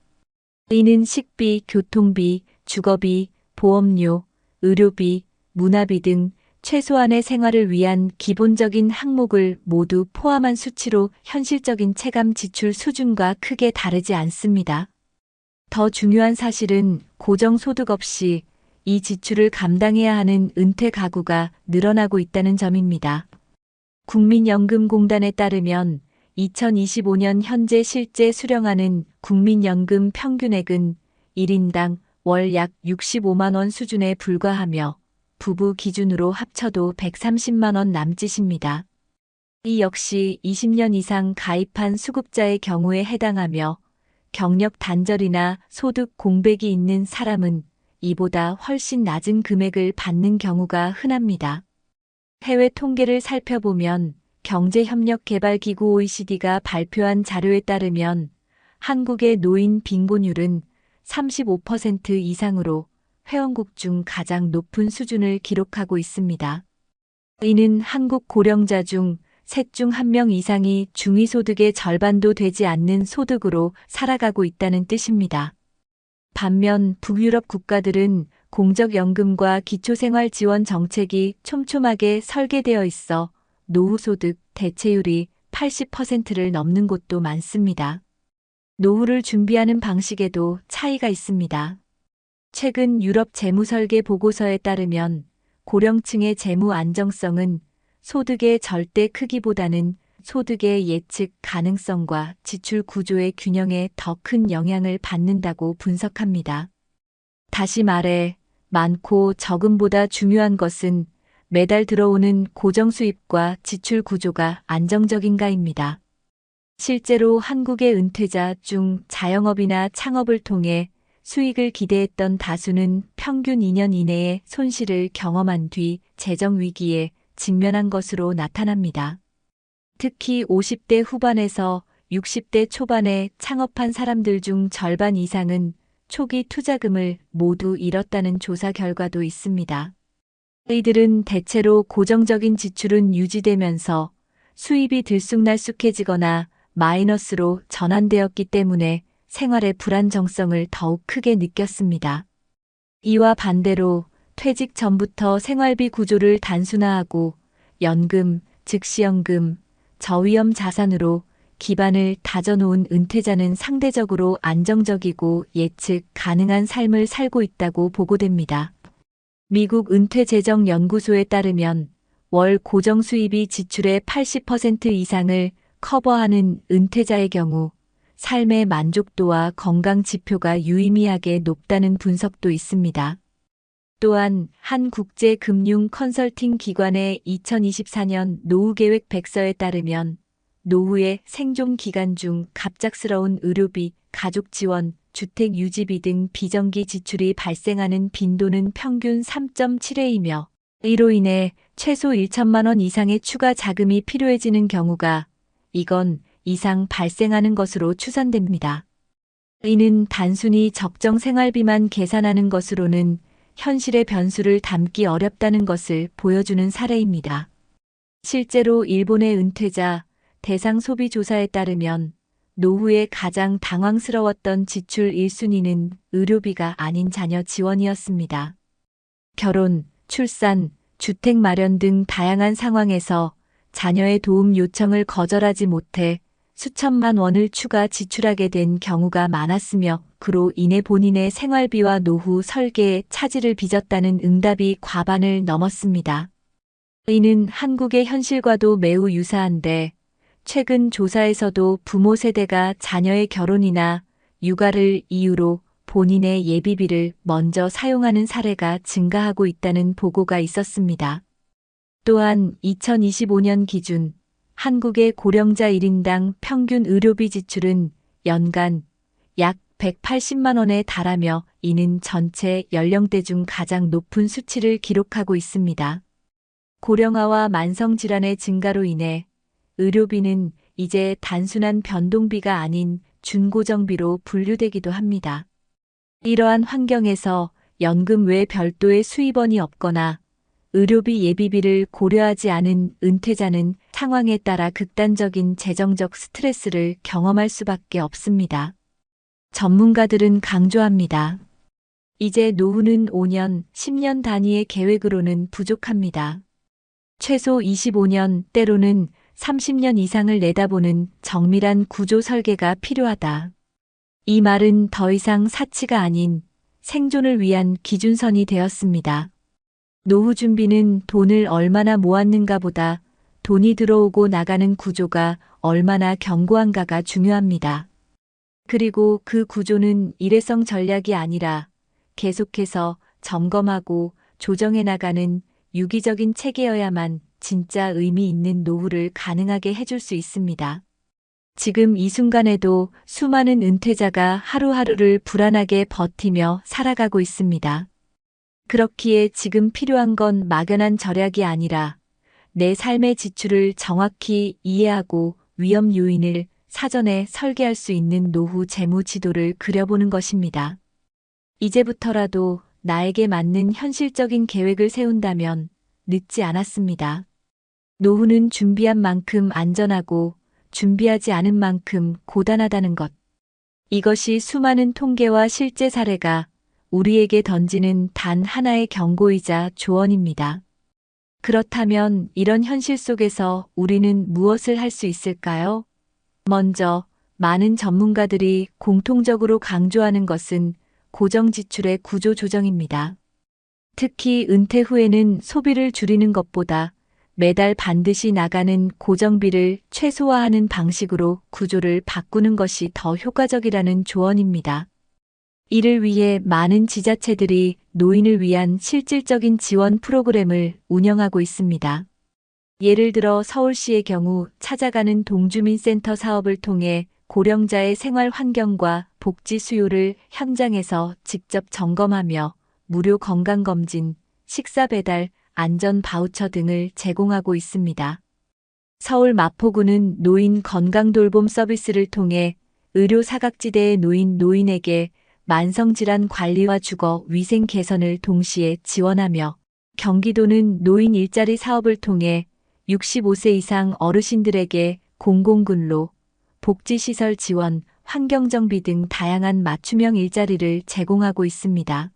이는 식비, 교통비, 주거비, 보험료, 의료비, 문화비 등 최소한의 생활을 위한 기본적인 항목을 모두 포함한 수치로 현실적인 체감 지출 수준과 크게 다르지 않습니다. 더 중요한 사실은 고정소득 없이 이 지출을 감당해야 하는 은퇴 가구가 늘어나고 있다는 점입니다. 국민연금공단에 따르면 2025년 현재 실제 수령하는 국민연금 평균액은 1인당 월 약 65만 원 수준에 불과하며 부부 기준으로 합쳐도 130만 원 남짓입니다. 이 역시 20년 이상 가입한 수급자의 경우에 해당하며 경력 단절이나 소득 공백이 있는 사람은 이보다 훨씬 낮은 금액을 받는 경우가 흔합니다. 해외 통계를 살펴보면 경제협력개발기구 OECD가 발표한 자료에 따르면 한국의 노인 빈곤율은 35% 이상으로 회원국 중 가장 높은 수준을 기록하고 있습니다. 이는 한국 고령자 중 셋 중 한 명 이상이 중위소득의 절반도 되지 않는 소득으로 살아가고 있다는 뜻입니다. 반면 북유럽 국가들은 공적연금과 기초생활지원 정책이 촘촘하게 설계되어 있어 노후소득 대체율이 80%를 넘는 곳도 많습니다. 노후를 준비하는 방식에도 차이가 있습니다. 최근 유럽 재무설계 보고서에 따르면 고령층의 재무 안정성은 소득의 절대 크기보다는 소득의 예측 가능성과 지출 구조의 균형에 더 큰 영향을 받는다고 분석합니다. 다시 말해, 많고 적음보다 중요한 것은 매달 들어오는 고정 수입과 지출 구조가 안정적인가입니다. 실제로 한국의 은퇴자 중 자영업이나 창업을 통해 수익을 기대했던 다수는 평균 2년 이내에 손실을 경험한 뒤 재정 위기에 직면한 것으로 나타납니다. 특히 50대 후반에서 60대 초반에 창업한 사람들 중 절반 이상은 초기 투자금을 모두 잃었다는 조사 결과도 있습니다. 이들은 대체로 고정적인 지출은 유지되면서 수입이 들쑥날쑥해지거나 마이너스로 전환되었기 때문에 생활의 불안정성을 더욱 크게 느꼈습니다. 이와 반대로 퇴직 전부터 생활비 구조를 단순화하고 연금, 즉시연금, 저위험 자산으로 기반을 다져놓은 은퇴자는 상대적으로 안정적이고 예측 가능한 삶을 살고 있다고 보고됩니다. 미국 은퇴재정연구소에 따르면 월 고정 수입이 지출의 80% 이상을 커버하는 은퇴자의 경우 삶의 만족도와 건강 지표가 유의미하게 높다는 분석도 있습니다. 또한 한 국제금융 컨설팅 기관의 2024년 노후계획 백서에 따르면 노후의 생존 기간 중 갑작스러운 의료비, 가족 지원, 주택 유지비 등 비정기 지출이 발생하는 빈도는 평균 3.7회이며 이로 인해 최소 1천만 원 이상의 추가 자금이 필요해지는 경우가 이건 이상 발생하는 것으로 추산됩니다. 이는 단순히 적정 생활비만 계산하는 것으로는 현실의 변수를 담기 어렵다는 것을 보여주는 사례입니다. 실제로 일본의 은퇴자 대상 소비 조사에 따르면 노후에 가장 당황스러웠던 지출 1순위는 의료비가 아닌 자녀 지원이었습니다. 결혼, 출산, 주택 마련 등 다양한 상황에서 자녀의 도움 요청을 거절하지 못해 수천만 원을 추가 지출하게 된 경우가 많았으며 그로 인해 본인의 생활비와 노후 설계에 차질을 빚었다는 응답이 과반을 넘었습니다. 이는 한국의 현실과도 매우 유사한데 최근 조사에서도 부모 세대가 자녀의 결혼이나 육아를 이유로 본인의 예비비를 먼저 사용하는 사례가 증가하고 있다는 보고가 있었습니다. 또한 2025년 기준 한국의 고령자 1인당 평균 의료비 지출은 연간 약 180만 원에 달하며 이는 전체 연령대 중 가장 높은 수치를 기록하고 있습니다. 고령화와 만성질환의 증가로 인해 의료비는 이제 단순한 변동비가 아닌 준고정비로 분류되기도 합니다. 이러한 환경에서 연금 외 별도의 수입원이 없거나 의료비 예비비를 고려하지 않은 은퇴자는 상황에 따라 극단적인 재정적 스트레스를 경험할 수밖에 없습니다. 전문가들은 강조합니다. 이제 노후는 5년, 10년 단위의 계획으로는 부족합니다. 최소 25년, 때로는 30년 이상을 내다보는 정밀한 구조 설계가 필요하다. 이 말은 더 이상 사치가 아닌 생존을 위한 기준선이 되었습니다. 노후 준비는 돈을 얼마나 모았는가 보다 돈이 들어오고 나가는 구조가 얼마나 견고한가가 중요합니다. 그리고 그 구조는 일회성 전략이 아니라 계속해서 점검하고 조정해 나가는 유기적인 체계여야만 진짜 의미 있는 노후를 가능하게 해줄 수 있습니다. 지금 이 순간에도 수많은 은퇴자가 하루하루를 불안하게 버티며 살아가고 있습니다. 그렇기에 지금 필요한 건 막연한 절약이 아니라 내 삶의 지출을 정확히 이해하고 위험 요인을 사전에 설계할 수 있는 노후 재무 지도를 그려보는 것입니다. 이제부터라도 나에게 맞는 현실적인 계획을 세운다면 늦지 않았습니다. 노후는 준비한 만큼 안전하고 준비하지 않은 만큼 고단하다는 것. 이것이 수많은 통계와 실제 사례가 우리에게 던지는 단 하나의 경고이자 조언입니다. 그렇다면 이런 현실 속에서 우리는 무엇을 할 수 있을까요? 먼저, 많은 전문가들이 공통적으로 강조하는 것은 고정 지출의 구조 조정입니다. 특히 은퇴 후에는 소비를 줄이는 것보다 매달 반드시 나가는 고정비를 최소화하는 방식으로 구조를 바꾸는 것이 더 효과적이라는 조언입니다. 이를 위해 많은 지자체들이 노인을 위한 실질적인 지원 프로그램을 운영하고 있습니다. 예를 들어 서울시의 경우 찾아가는 동주민센터 사업을 통해 고령자의 생활 환경과 복지 수요를 현장에서 직접 점검하며 무료 건강검진, 식사 배달, 안전 바우처 등을 제공하고 있습니다. 서울 마포구는 노인 건강돌봄 서비스를 통해 의료 사각지대의 노인에게 만성질환 관리와 주거 위생 개선을 동시에 지원하며 경기도는 노인 일자리 사업을 통해 65세 이상 어르신들에게 공공근로, 복지시설 지원, 환경정비 등 다양한 맞춤형 일자리를 제공하고 있습니다.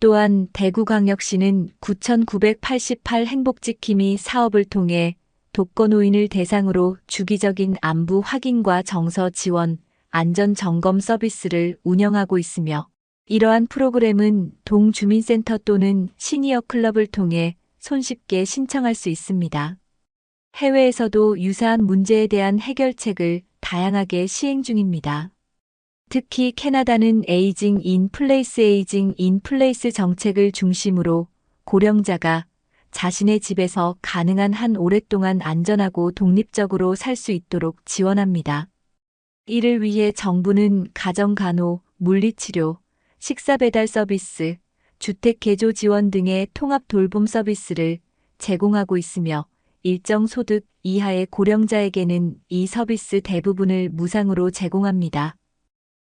또한 대구광역시는 9,988 행복지킴이 사업을 통해 독거노인을 대상으로 주기적인 안부 확인과 정서 지원, 안전점검 서비스를 운영하고 있으며 이러한 프로그램은 동주민센터 또는 시니어 클럽을 통해 손쉽게 신청할 수 있습니다. 해외에서도 유사한 문제에 대한 해결책을 다양하게 시행 중입니다. 특히 캐나다는 에이징 인 플레이스 정책을 중심으로 고령자가 자신의 집에서 가능한 한 오랫동안 안전하고 독립적으로 살 수 있도록 지원합니다. 이를 위해 정부는 가정간호, 물리치료, 식사배달 서비스, 주택 개조 지원 등의 통합 돌봄 서비스를 제공하고 있으며 일정 소득 이하의 고령자에게는 이 서비스 대부분을 무상으로 제공합니다.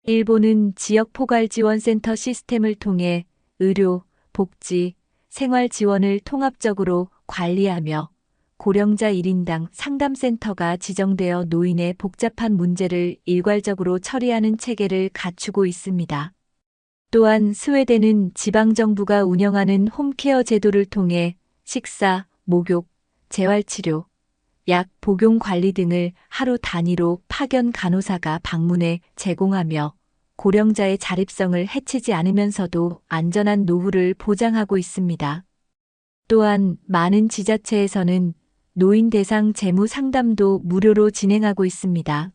일본은 지역 포괄지원센터 시스템을 통해 의료, 복지, 생활 지원을 통합적으로 관리하며 고령자 1인당 상담센터가 지정되어 노인의 복잡한 문제를 일괄적으로 처리하는 체계를 갖추고 있습니다. 또한 스웨덴은 지방정부가 운영하는 홈케어 제도를 통해 식사, 목욕, 재활치료, 약 복용 관리 등을 하루 단위로 파견 간호사가 방문해 제공하며 고령자의 자립성을 해치지 않으면서도 안전한 노후를 보장하고 있습니다. 또한 많은 지자체에서는 노인 대상 재무 상담도 무료로 진행하고 있습니다.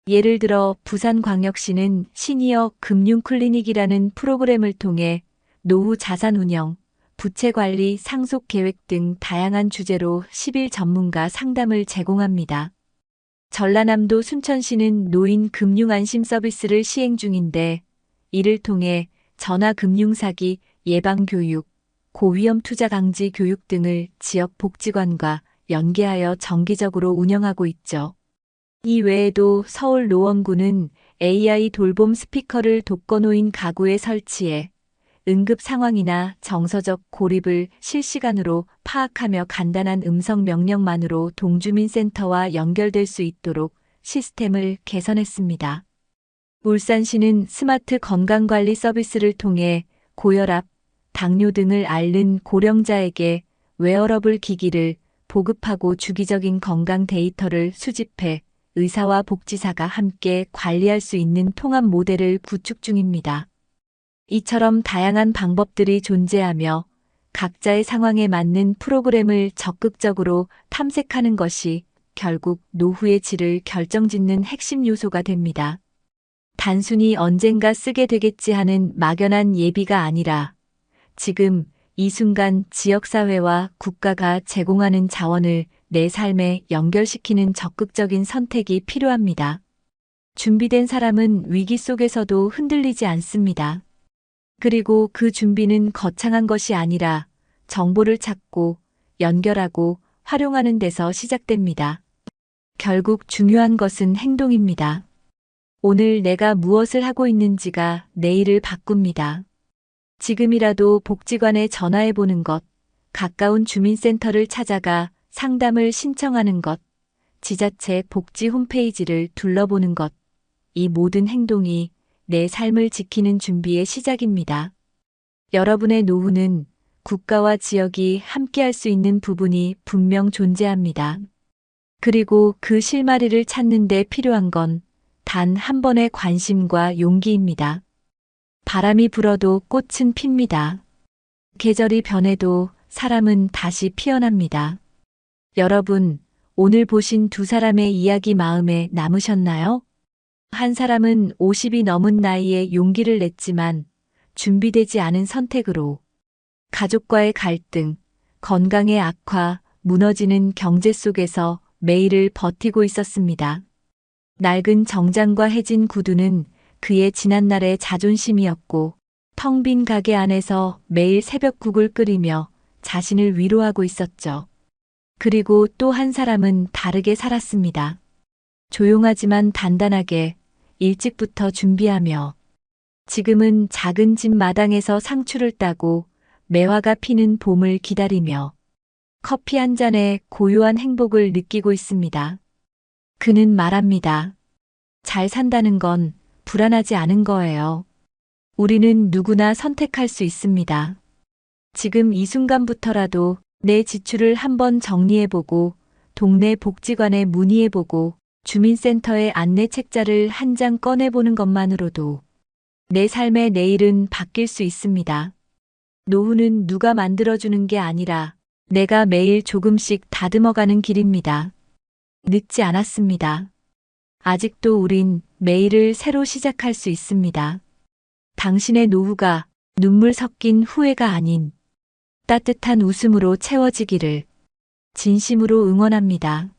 예를 들어 부산광역시는 시니어 금융 클리닉이라는 프로그램을 통해 노후 자산 운영, 부채 관리, 상속 계획 등 다양한 주제로 10일 전문가 상담을 제공합니다. 전라남도 순천시는 노인 금융 안심 서비스를 시행 중인데 이를 통해 전화 금융 사기 예방 교육, 고위험 투자 방지 교육 등을 지역 복지관과 연계하여 정기적으로 운영하고 있죠. 이 외에도 서울 노원구는 AI 돌봄 스피커를 독거노인 가구에 설치해 응급 상황이나 정서적 고립을 실시간으로 파악하며 간단한 음성 명령만으로 동주민센터와 연결될 수 있도록 시스템을 개선했습니다. 울산시는 스마트 건강관리 서비스를 통해 고혈압, 당뇨 등을 앓는 고령자에게 웨어러블 기기를 보급하고 주기적인 건강 데이터를 수집해 의사와 복지사가 함께 관리할 수 있는 통합 모델을 구축 중입니다. 이처럼 다양한 방법들이 존재하며 각자의 상황에 맞는 프로그램을 적극적으로 탐색하는 것이 결국 노후의 질을 결정짓는 핵심 요소가 됩니다. 단순히 언젠가 쓰게 되겠지 하는 막연한 예비가 아니라 지금 이 순간 지역사회와 국가가 제공하는 자원을 내 삶에 연결시키는 적극적인 선택이 필요합니다. 준비된 사람은 위기 속에서도 흔들리지 않습니다. 그리고 그 준비는 거창한 것이 아니라 정보를 찾고 연결하고 활용하는 데서 시작됩니다. 결국 중요한 것은 행동입니다. 오늘 내가 무엇을 하고 있는지가 내일을 바꿉니다. 지금이라도 복지관에 전화해 보는 것, 가까운 주민센터를 찾아가 상담을 신청하는 것, 지자체 복지 홈페이지를 둘러보는 것, 이 모든 행동이 내 삶을 지키는 준비의 시작입니다. 여러분의 노후는 국가와 지역이 함께할 수 있는 부분이 분명 존재합니다. 그리고 그 실마리를 찾는 데 필요한 건 단 한 번의 관심과 용기입니다. 바람이 불어도 꽃은 핍니다. 계절이 변해도 사람은 다시 피어납니다. 여러분, 오늘 보신 두 사람의 이야기 마음에 남으셨나요? 한 사람은 50이 넘은 나이에 용기를 냈지만 준비되지 않은 선택으로 가족과의 갈등, 건강의 악화, 무너지는 경제 속에서 매일을 버티고 있었습니다. 낡은 정장과 해진 구두는 그의 지난날의 자존심이었고 텅 빈 가게 안에서 매일 새벽국을 끓이며 자신을 위로하고 있었죠. 그리고 또 한 사람은 다르게 살았습니다. 조용하지만 단단하게 일찍부터 준비하며 지금은 작은 집 마당에서 상추를 따고 매화가 피는 봄을 기다리며 커피 한 잔에 고요한 행복을 느끼고 있습니다. 그는 말합니다. 잘 산다는 건 불안하지 않은 거예요. 우리는 누구나 선택할 수 있습니다. 지금 이 순간부터라도 내 지출을 한번 정리해보고 동네 복지관에 문의해보고 주민센터의 안내 책자를 한 장 꺼내보는 것만으로도 내 삶의 내일은 바뀔 수 있습니다. 노후는 누가 만들어주는 게 아니라 내가 매일 조금씩 다듬어가는 길입니다. 늦지 않았습니다. 아직도 우린 매일을 새로 시작할 수 있습니다. 당신의 노후가 눈물 섞인 후회가 아닌 따뜻한 웃음으로 채워지기를 진심으로 응원합니다.